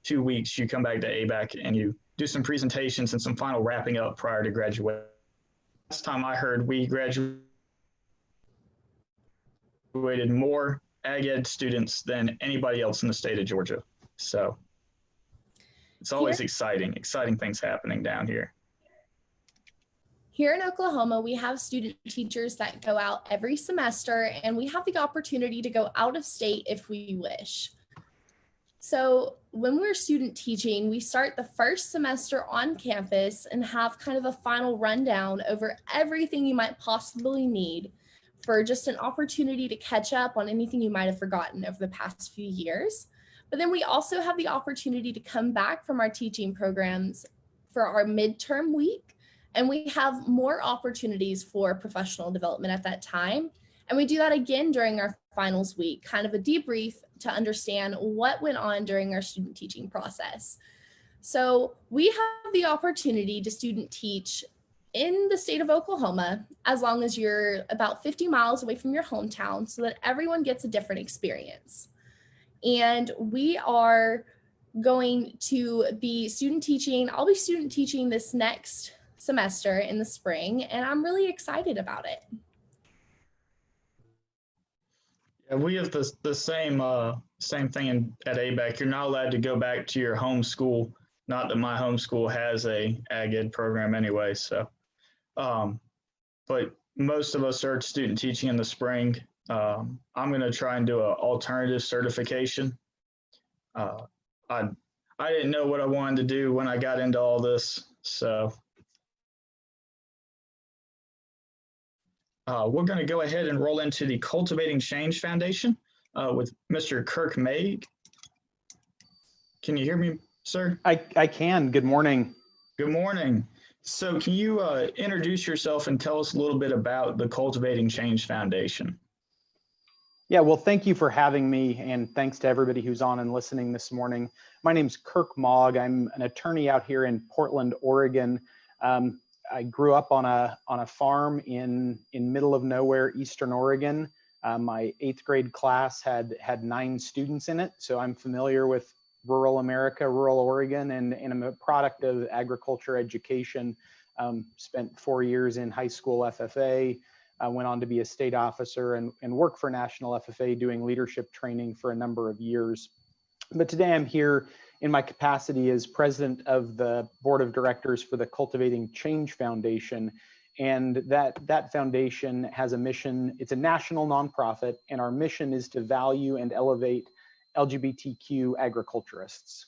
2 weeks, you come back to ABAC and you do some presentations and some final wrapping up prior to graduation. Last time I heard, we graduated more Ag Ed students than anybody else in the state of Georgia. So it's always exciting things happening down here. Here in Oklahoma, we have student teachers that go out every semester, and we have the opportunity to go out of state if we wish. So when we're student teaching, we start the first semester on campus and have kind of a final rundown over everything you might possibly need for just an opportunity to catch up on anything you might have forgotten over the past few years. But then we also have the opportunity to come back from our teaching programs for our midterm week. And we have more opportunities for professional development at that time. And we do that again during our finals week, kind of a debrief to understand what went on during our student teaching process. So we have the opportunity to student teach in the state of Oklahoma, as long as you're about 50 miles away from your hometown, so that everyone gets a different experience. And we are going to be student teaching. I'll be student teaching this next semester in the spring, and I'm really excited about it. Yeah, we have the same thing at ABAC. You're not allowed to go back to your home school. Not that my home school has a Ag Ed program anyway. So, but most of us are student teaching in the spring, I'm going to try and do an alternative certification. I didn't know what I wanted to do when I got into all this, so we're going to go ahead and roll into the Cultivating Change Foundation with Mr. Kirk May. Can you hear me, sir? I can. Good morning. Good morning. So can you introduce yourself and tell us a little bit about the Cultivating Change Foundation? Yeah, well, thank you for having me, and thanks to everybody who's on and listening this morning. My name's Kirk Mogg. I'm an attorney out here in Portland, Oregon. I grew up on a farm in middle of nowhere, Eastern Oregon. My 8th grade class had 9 students in it, so I'm familiar with rural America, rural Oregon, and I'm a product of agriculture education. Spent 4 years in high school FFA. I went on to be a state officer and work for National FFA doing leadership training for a number of years. But today I'm here in my capacity as president of the board of directors for the Cultivating Change Foundation. And that foundation has a mission. It's a national nonprofit, and our mission is to value and elevate LGBTQ agriculturists.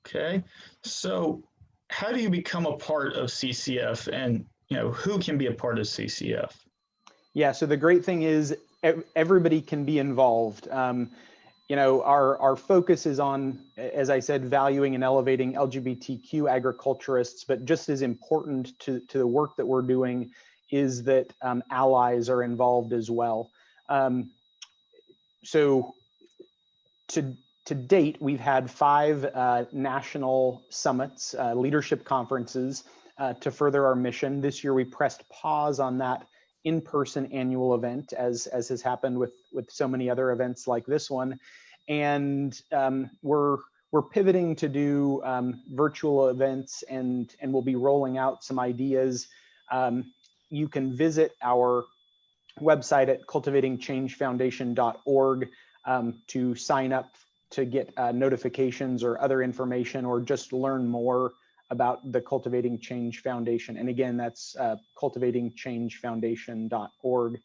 Okay, so how do you become a part of CCF, and who can be a part of CCF? Yeah, so the great thing is everybody can be involved. Our focus is on, as I said, valuing and elevating LGBTQ agriculturists, but just as important to the work that we're doing is that allies are involved as well. So to date, we've had 5 national summits, leadership conferences to further our mission. This year, we pressed pause on that in-person annual event, as has happened with so many other events like this one. And we're pivoting to do virtual events, and we'll be rolling out some ideas. You can visit our website at cultivatingchangefoundation.org to sign up to get notifications or other information, or just learn more about the Cultivating Change Foundation. And again, that's cultivatingchangefoundation.org.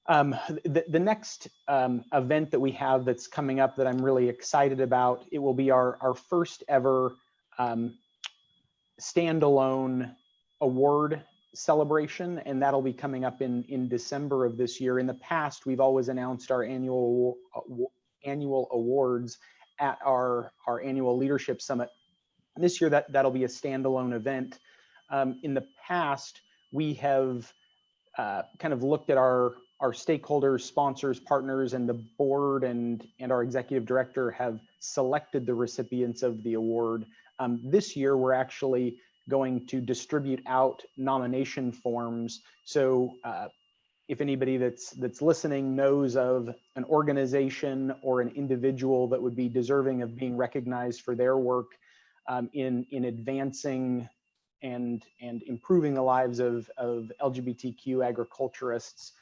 The next event that we have that's coming up that I'm really excited about, it will be our first ever standalone award celebration, and that'll be coming up in December of this year. In the past, we've always announced our annual awards at our annual leadership summit. This year, that'll be a standalone event. In the past, we have kind of looked at our stakeholders, sponsors, partners, and the board and our executive director have selected the recipients of the award. This year, we're actually going to distribute out nomination forms. So if anybody that's listening knows of an organization or an individual that would be deserving of being recognized for their work in advancing and improving the lives of LGBTQ agriculturists,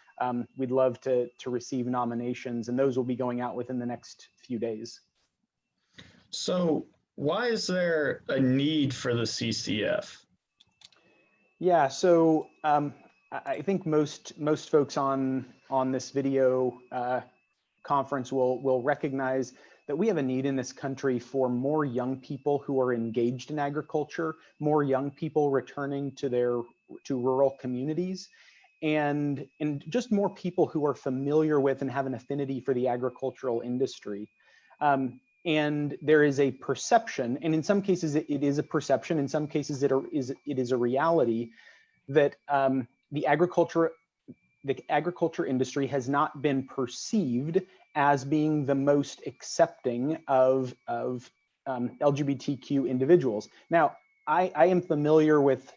we'd love to receive nominations, and those will be going out within the next few days. So why is there a need for the CCF? Yeah, so I think most folks on this video conference will recognize that we have a need in this country for more young people who are engaged in agriculture, more young people returning to rural communities, and just more people who are familiar with and have an affinity for the agricultural industry. And there is a perception, and in some cases it is a perception, in some cases it is a reality, that the agriculture industry has not been perceived as being the most accepting of LGBTQ individuals. Now, I am familiar with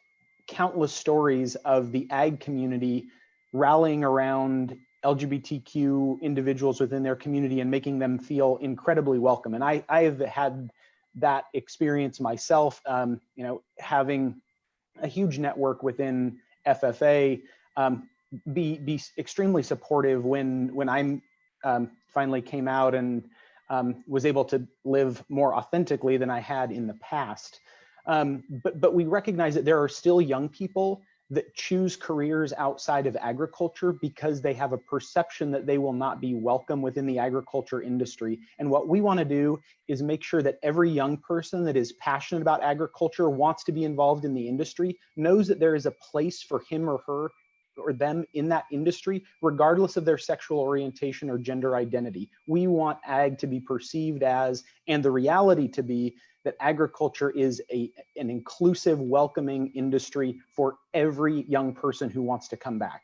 countless stories of the ag community rallying around LGBTQ individuals within their community and making them feel incredibly welcome. And I have had that experience myself, having a huge network within FFA, be extremely supportive when I'm finally came out and was able to live more authentically than I had in the past. But we recognize that there are still young people that choose careers outside of agriculture because they have a perception that they will not be welcome within the agriculture industry. And what we want to do is make sure that every young person that is passionate about agriculture, wants to be involved in the industry, knows that there is a place for him or her or them in that industry, regardless of their sexual orientation or gender identity. We want ag to be perceived as, and the reality to be, that agriculture is an inclusive, welcoming industry for every young person who wants to come back.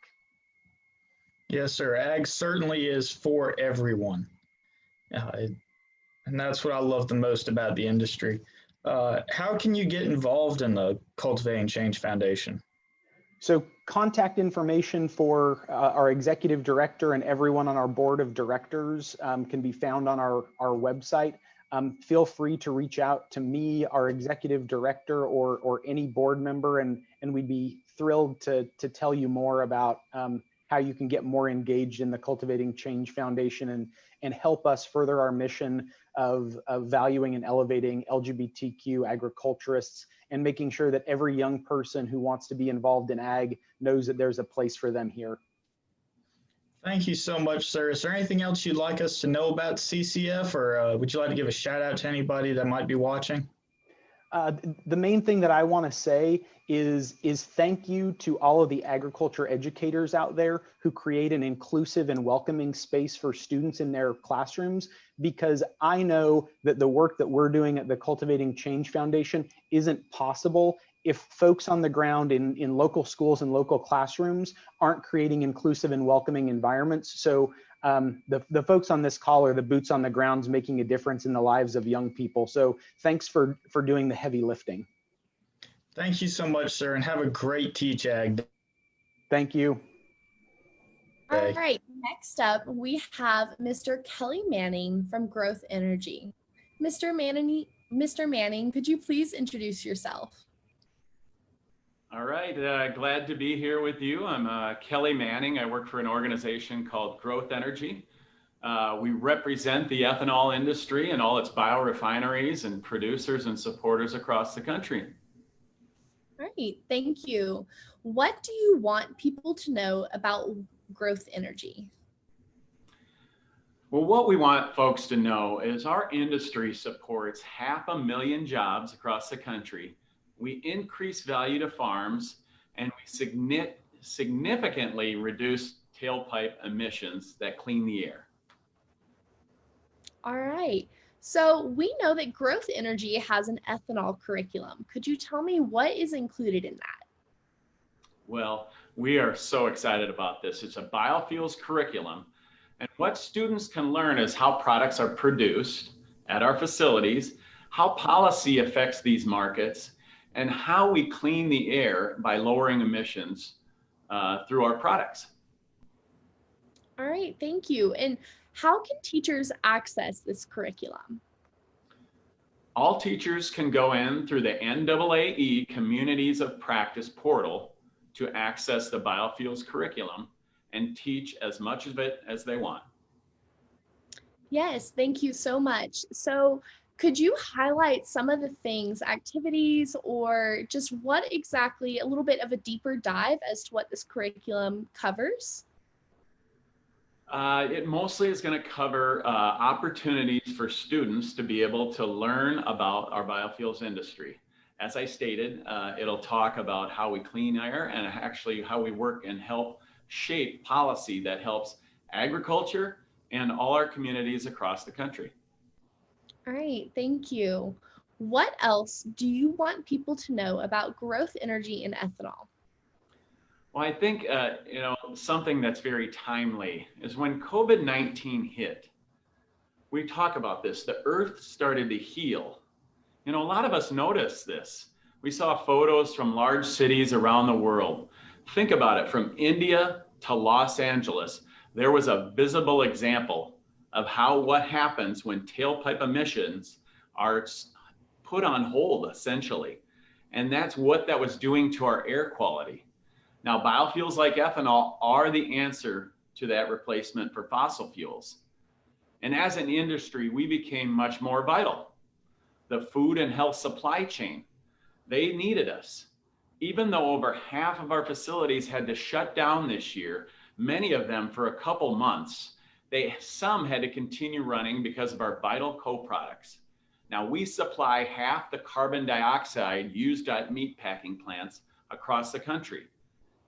Yes, sir. Ag certainly is for everyone. And that's what I love the most about the industry. How can you get involved in the Cultivating Change Foundation? So contact information for our executive director and everyone on our board of directors can be found on our website. Feel free to reach out to me, our executive director, or any board member, and we'd be thrilled to tell you more about how you can get more engaged in the Cultivating Change Foundation and help us further our mission of valuing and elevating LGBTQ agriculturists and making sure that every young person who wants to be involved in ag knows that there's a place for them here. Thank you so much, sir. Is there anything else you'd like us to know about CCF, or would you like to give a shout out to anybody that might be watching? The main thing that I want to say is thank you to all of the agriculture educators out there who create an inclusive and welcoming space for students in their classrooms, because I know that the work that we're doing at the Cultivating Change Foundation isn't possible if folks on the ground in local schools and local classrooms aren't creating inclusive and welcoming environments. So the folks on this call are the boots on the ground making a difference in the lives of young people. So thanks for doing the heavy lifting. Thank you so much, sir, and have a great Teach Ag. Thank you. All right, next up, we have Mr. Kelly Manning from Growth Energy. Mr. Manning, could you please introduce yourself? All right, glad to be here with you. I'm Kelly Manning. I work for an organization called Growth Energy. We represent the ethanol industry and all its biorefineries and producers and supporters across the country. All right, thank you. What do you want people to know about Growth Energy? Well, what we want folks to know is our industry supports 500,000 jobs across the country. We increase value to farms, and we significantly reduce tailpipe emissions that clean the air. All right. So we know that Growth Energy has an ethanol curriculum. Could you tell me what is included in that? Well, we are so excited about this. It's a biofuels curriculum. And what students can learn is how products are produced at our facilities, how policy affects these markets, and how we clean the air by lowering emissions through our products. All right, thank you. And how can teachers access this curriculum? All teachers can go in through the NAAE Communities of Practice portal to access the biofuels curriculum and teach as much of it as they want. Yes, thank you so much. So could you highlight some of the things, activities, or just what exactly, a little bit of a deeper dive as to what this curriculum covers? It mostly is going to cover opportunities for students to be able to learn about our biofuels industry. As I stated, it'll talk about how we clean air and actually how we work and help shape policy that helps agriculture and all our communities across the country. All right, thank you. What else do you want people to know about Growth Energy and ethanol? Well, I think, something that's very timely is when COVID-19 hit, we talk about this, the earth started to heal. A lot of us noticed this. We saw photos from large cities around the world. Think about it, from India to Los Angeles, there was a visible example of what happens when tailpipe emissions are put on hold, essentially. And that's what that was doing to our air quality. Now, biofuels like ethanol are the answer to that replacement for fossil fuels. And as an industry, we became much more vital. The food and health supply chain, they needed us. even though over half of our facilities had to shut down this year, many of them for a couple months, some had to continue running because of our vital co-products. Now, we supply half the carbon dioxide used at meat packing plants across the country.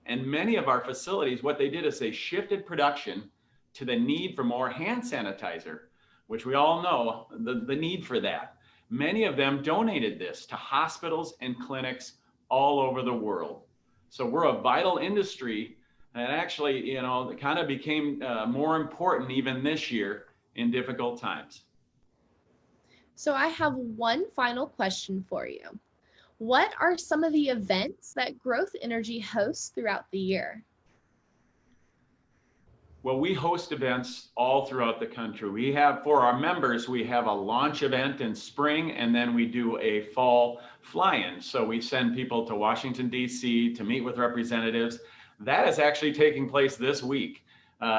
And many of our facilities, what they did is they shifted production to the need for more hand sanitizer, which we all know the need for that. Many of them donated this to hospitals and clinics all over the world. So we're a vital industry, and actually, you know, it kind of became more important even this year in difficult times. So I have one final question for you. What are some of the events that Growth Energy hosts throughout the year? Well, we host events all throughout the country. We have, for our members, we have a launch event in spring, and then we do a fall fly-in. So we send people to Washington, D.C. to meet with representatives. That is actually taking place this week.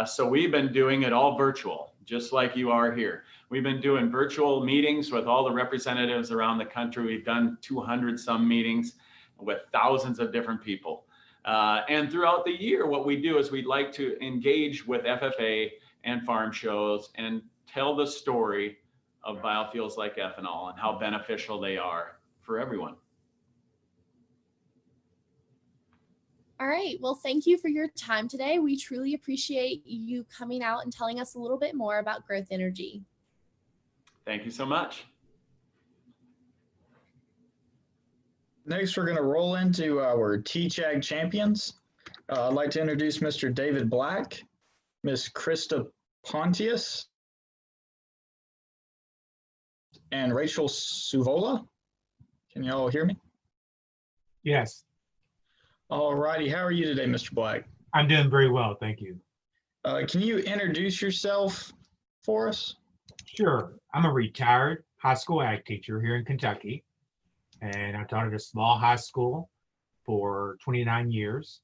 So we've been doing it all virtual, just like you are here. We've been doing virtual meetings with all the representatives around the country. We've done 200 some meetings with thousands of different people. And throughout the year, what we do is we'd like to engage with FFA and farm shows and tell the story of biofuels like ethanol and how beneficial they are for everyone. All right. Well, thank you for your time today. We truly appreciate you coming out and telling us a little bit more about Growth Energy. Thank you so much. Next, we're going to roll into our Teach Ag champions. I'd like to introduce Mr. David Black, Miss Krista Pontius, and Rachel Suvola. Can you all hear me? Yes. All righty. How are you today, Mr. Black? I'm doing very well, thank you. Can you introduce yourself for us? Sure. I'm a retired high school ag teacher here in Kentucky, and I taught at a small high school for 29 years.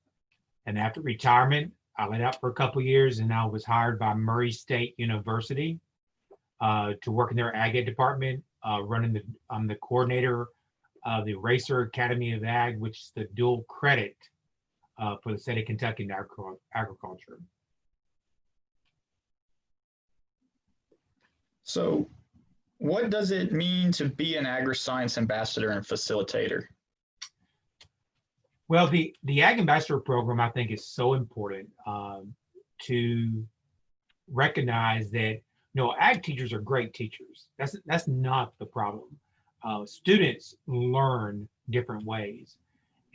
And after retirement, I let out for a couple of years, and I was hired by Murray State University to work in their ag ed department, I'm the coordinator of the Racer Academy of Ag, which is the dual credit for the state of Kentucky in agriculture. So what does it mean to be an agri-science ambassador and facilitator? Well, the Ag Ambassador program, I think, is so important to recognize that, you know, ag teachers are great teachers. That's not the problem. Students learn different ways.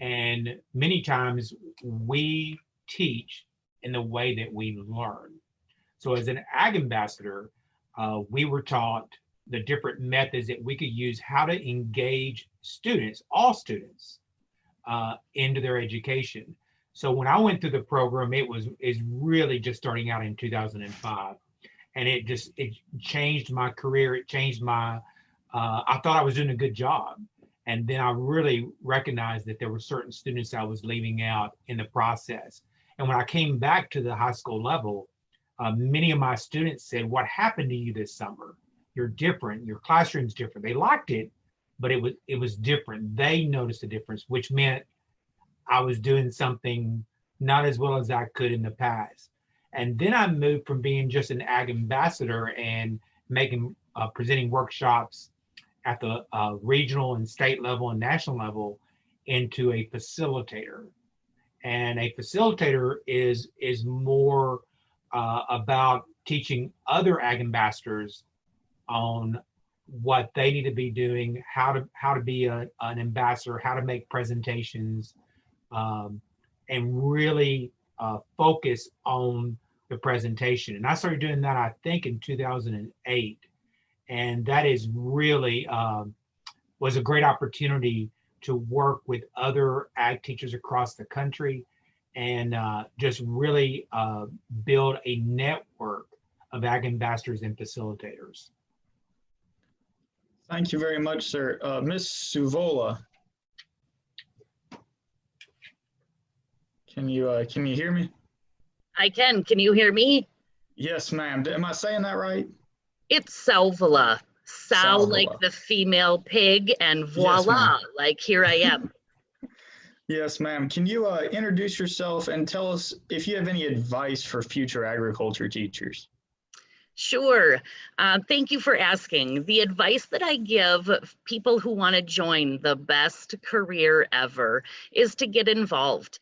And many times we teach in the way that we learn. So as an ag ambassador, we were taught the different methods that we could use, how to engage students, all students, into their education. So when I went through the program, is really just starting out in 2005. And it changed my career. It changed my, I thought I was doing a good job. And then I really recognized that there were certain students I was leaving out in the process. And when I came back to the high school level, many of my students said, "What happened to you this summer? You're different, your classroom's different." They liked it, but it was different. They noticed a difference, which meant I was doing something not as well as I could in the past. And then I moved from being just an ag ambassador and presenting workshops at the regional and state level and national level into a facilitator. And a facilitator is more about teaching other ag ambassadors on what they need to be doing, how to be an ambassador, how to make presentations, and really focus on the presentation. And I started doing that, I think, in 2008. And that is really was a great opportunity to work with other ag teachers across the country and just really build a network of ag ambassadors and facilitators. Thank you very much, sir. Ms. Suvola, can you hear me? I can. Can you hear me? Yes, ma'am. Am I saying that right? It's Salvola. Sow Salvola. like the female pig, and voila, Yes, like here I am. Yes, ma'am. Can you introduce yourself and tell us if you have any advice for future agriculture teachers? Sure. Thank you for asking. The advice that I give people who want to join the best career ever is to get involved.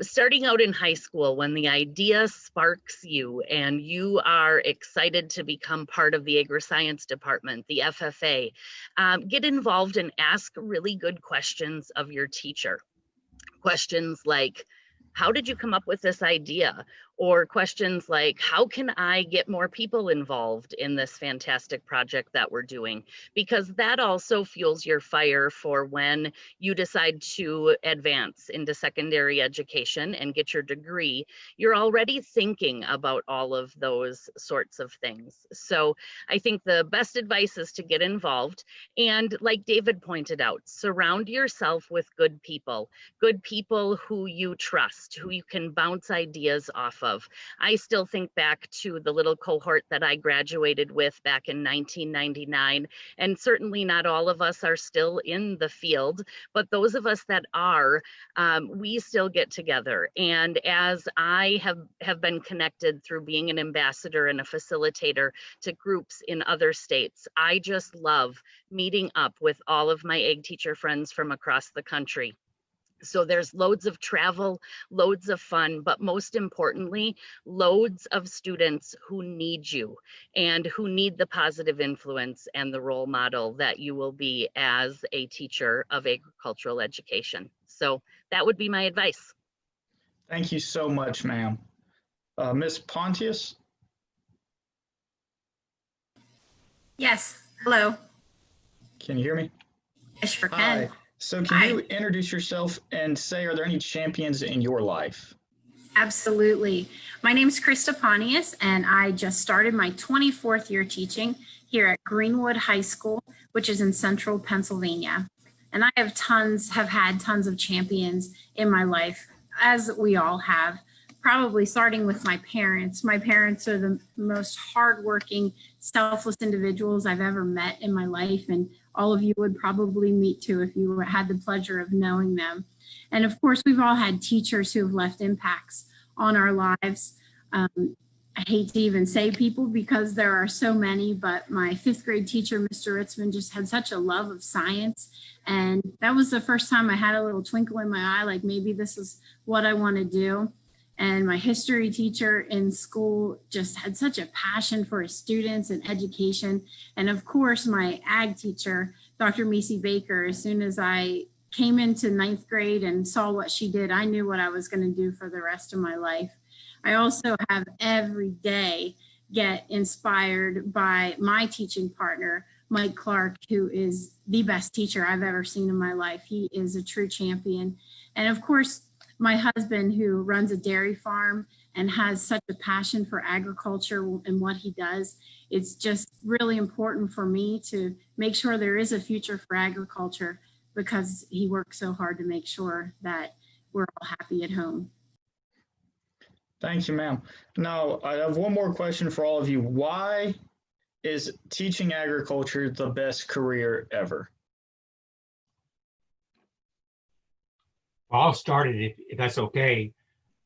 Starting out in high school, when the idea sparks you and you are excited to become part of the agri-science department, the FFA, get involved and ask really good questions of your teacher. Questions like, how did you come up with this idea? Or questions like, how can I get more people involved in this fantastic project that we're doing? Because that also fuels your fire for when you decide to advance into secondary education and get your degree. You're already thinking about all of those sorts of things. So I think the best advice is to get involved. And like David pointed out, surround yourself with good people who you trust, who you can bounce ideas off of. I still think back to the little cohort that I graduated with back in 1999, and certainly not all of us are still in the field, but those of us that are, we still get together. And as I have been connected through being an ambassador and a facilitator to groups in other states, I just love meeting up with all of my ag teacher friends from across the country. So there's loads of travel, loads of fun, but most importantly, loads of students who need you and who need the positive influence and the role model that you will be as a teacher of agricultural education. So that would be my advice. Thank you so much, ma'am. Ms. Pontius? Yes, hello. Can you hear me? I sure can. Hi. So can you introduce yourself and say, are there any champions in your life? Absolutely. My name is Krista Pontius, and I just started my 24th year teaching here at Greenwood High School, which is in central Pennsylvania. And I have had tons of champions in my life, as we all have, probably starting with my parents. My parents are the most hardworking, selfless individuals I've ever met in my life, and all of you would probably meet too if you had the pleasure of knowing them. And of course, we've all had teachers who have left impacts on our lives. I hate to even say people because there are so many, but my 5th grade teacher, Mr. Ritzman, just had such a love of science. And that was the first time I had a little twinkle in my eye, like maybe this is what I want to do. And my history teacher in school just had such a passion for his students and education. And of course, my ag teacher, Dr. Macy Baker, as soon as I came into 9th grade and saw what she did, I knew what I was going to do for the rest of my life. I also have every day get inspired by my teaching partner, Mike Clark, who is the best teacher I've ever seen in my life. He is a true champion. And of course, my husband, who runs a dairy farm and has such a passion for agriculture and what he does, it's just really important for me to make sure there is a future for agriculture because he works so hard to make sure that we're all happy at home. Thank you, ma'am. Now, I have one more question for all of you. Why is teaching agriculture the best career ever? Well, I'll start it if that's okay.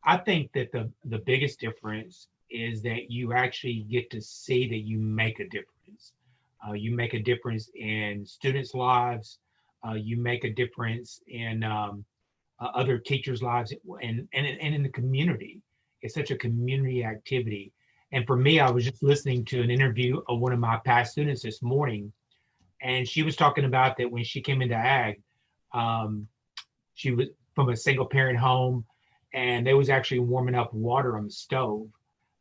I think that the biggest difference is that you actually get to see that you make a difference. You make a difference in students' lives. You make a difference in other teachers' lives and in the community. It's such a community activity. And for me, I was just listening to an interview of one of my past students this morning, and she was talking about that when she came into ag, she was from a single parent home, and they was actually warming up water on the stove.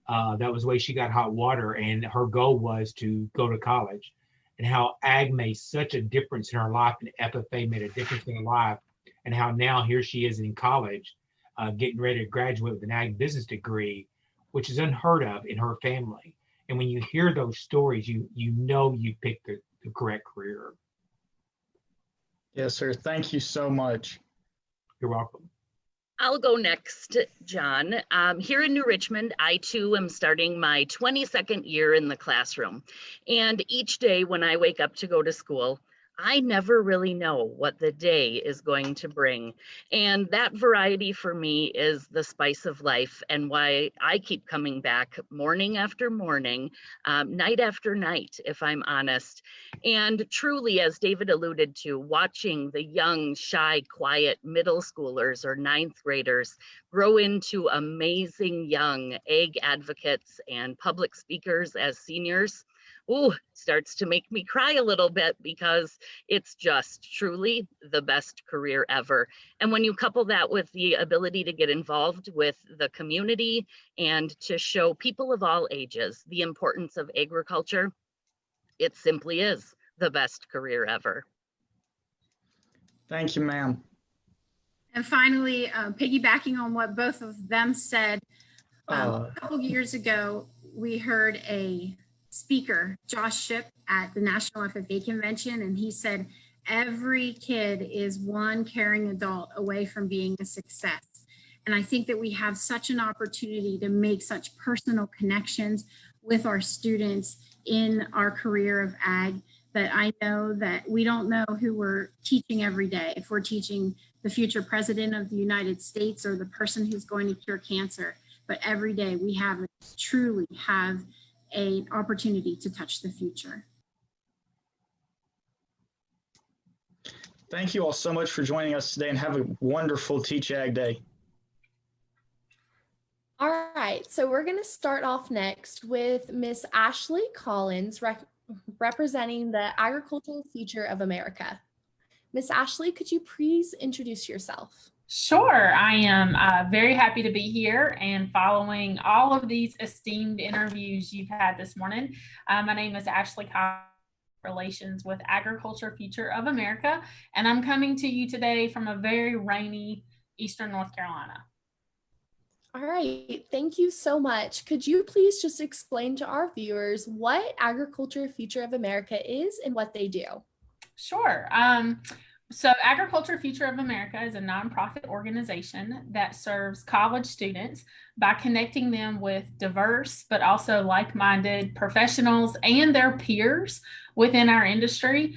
That was the way she got hot water, and her goal was to go to college. And how ag made such a difference in her life, and FFA made a difference in her life, and how now here she is in college, getting ready to graduate with an ag business degree, which is unheard of in her family. And when you hear those stories, you know you picked the correct career. Yes, sir. Thank you so much. You're welcome. I'll go next, John. Here in New Richmond, I too am starting my 22nd year in the classroom. And each day when I wake up to go to school, I never really know what the day is going to bring. And that variety for me is the spice of life, and why I keep coming back morning after morning, night after night, if I'm honest. And truly, as David alluded to, watching the young, shy, quiet middle schoolers or ninth graders grow into amazing young ag advocates and public speakers as seniors, ooh, starts to make me cry a little bit, because it's just truly the best career ever. And when you couple that with the ability to get involved with the community and to show people of all ages the importance of agriculture, it simply is the best career ever. Thank you, ma'am. And finally, piggybacking on what both of them said, a couple of years ago, we heard a speaker, Josh Shipp, at the National FFA Convention, and he said, every kid is one caring adult away from being a success. And I think that we have such an opportunity to make such personal connections with our students in our career of ag, that I know that we don't know who we're teaching every day. If we're teaching the future president of the United States or the person who's going to cure cancer, but every day we truly have an opportunity to touch the future. Thank you all so much for joining us today, and have a wonderful Teach Ag Day. All right, so we're going to start off next with Miss Ashley Collins representing the agricultural future of America. Miss Ashley, could you please introduce yourself? Sure, I am very happy to be here and following all of these esteemed interviews you've had this morning. My name is Ashley Collins, Relations with Agriculture Future of America, and I'm coming to you today from a very rainy Eastern North Carolina. All right, thank you so much. Could you please just explain to our viewers what Agriculture Future of America is and what they do? Sure. So Agriculture Future of America is a nonprofit organization that serves college students by connecting them with diverse but also like-minded professionals and their peers within our industry.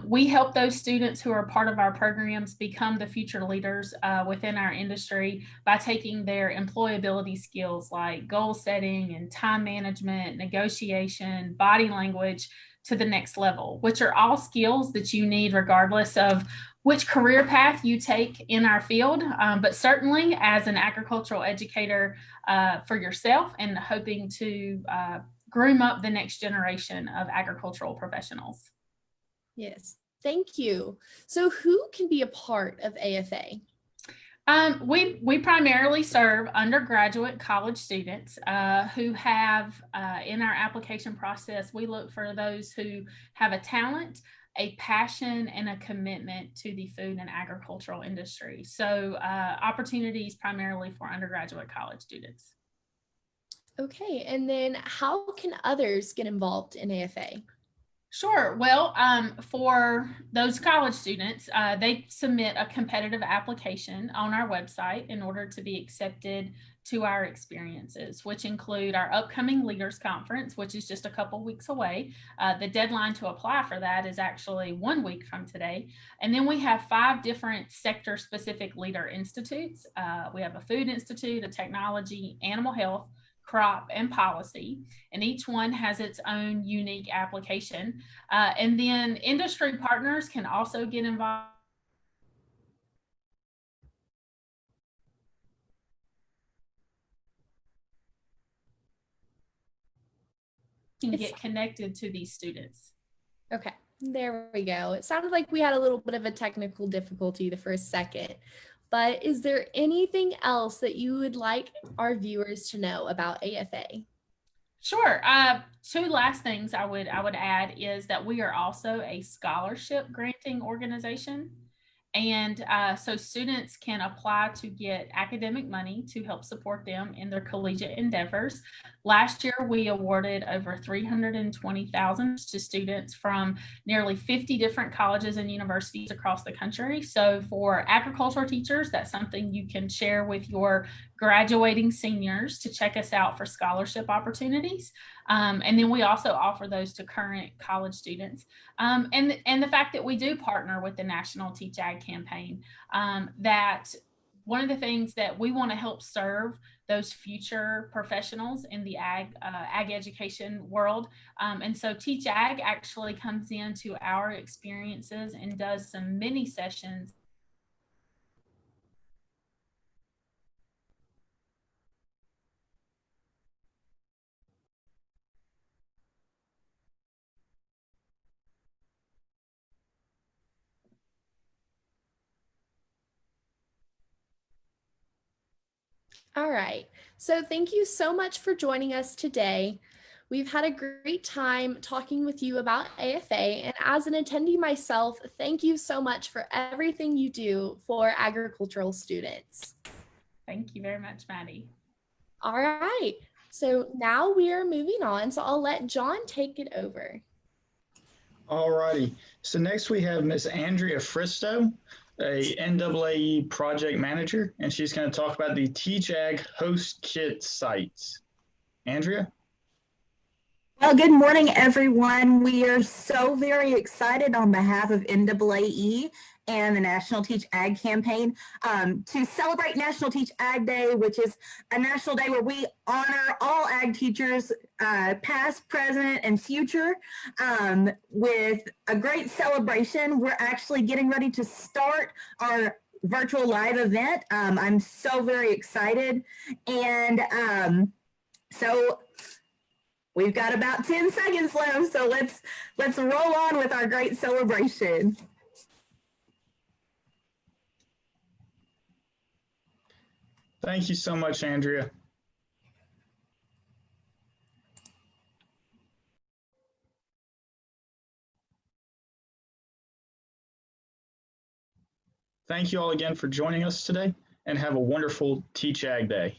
We help those students who are part of our programs become the future leaders within our industry by taking their employability skills like goal setting and time management, negotiation, body language, to the next level, which are all skills that you need regardless of which career path you take in our field, but certainly as an agricultural educator for yourself, and hoping to groom up the next generation of agricultural professionals. Yes, thank you. So who can be a part of AFA? We primarily serve undergraduate college students who have, in our application process, we look for those who have a talent, a passion, and a commitment to the food and agricultural industry. So opportunities primarily for undergraduate college students. Okay, and then how can others get involved in AFA? Sure. Well, for those college students, they submit a competitive application on our website in order to be accepted to our experiences, which include our upcoming Leaders Conference, which is just a couple weeks away. The deadline to apply for that is actually 1 week from today. And then we have 5 different sector-specific leader institutes. We have a food institute, a technology, animal health, crop, and policy, and each one has its own unique application. And then industry partners can also get involved and get connected to these students. Okay, there we go. It sounded like we had a little bit of a technical difficulty the first second. But is there anything else that you would like our viewers to know about AFA? Sure. 2 last things I would add is that we are also a scholarship granting organization. And so students can apply to get academic money to help support them in their collegiate endeavors. Last year, we awarded over $320,000 to students from nearly 50 different colleges and universities across the country. So for agricultural teachers, that's something you can share with your graduating seniors to check us out for scholarship opportunities. And then we also offer those to current college students. And the fact that we do partner with the National Teach Ag campaign, that one of the things that we want to help serve those future professionals in the ag education world. And so Teach Ag actually comes into our experiences and does some mini sessions. All right. So thank you so much for joining us today. We've had a great time talking with you about AFA, and as an attendee myself, thank you so much for everything you do for agricultural students. Thank you very much, Maddie. All right. So now we are moving on. So I'll let John take it over. All righty. So next we have Miss Andrea Fristo, a NAAE project manager, and she's going to talk about the Teach Ag host kit sites. Andrea? Well, good morning, everyone. We are so very excited on behalf of NAAE and the National Teach Ag campaign to celebrate National Teach Ag Day, which is a national day where we honor all ag teachers, past, present, and future, with a great celebration. We're actually getting ready to start our virtual live event. I'm so very excited. And so we've got about 10 seconds left, so let's roll on with our great celebration. Thank you so much, Andrea. Thank you all again for joining us today, and have a wonderful Teach Ag Day.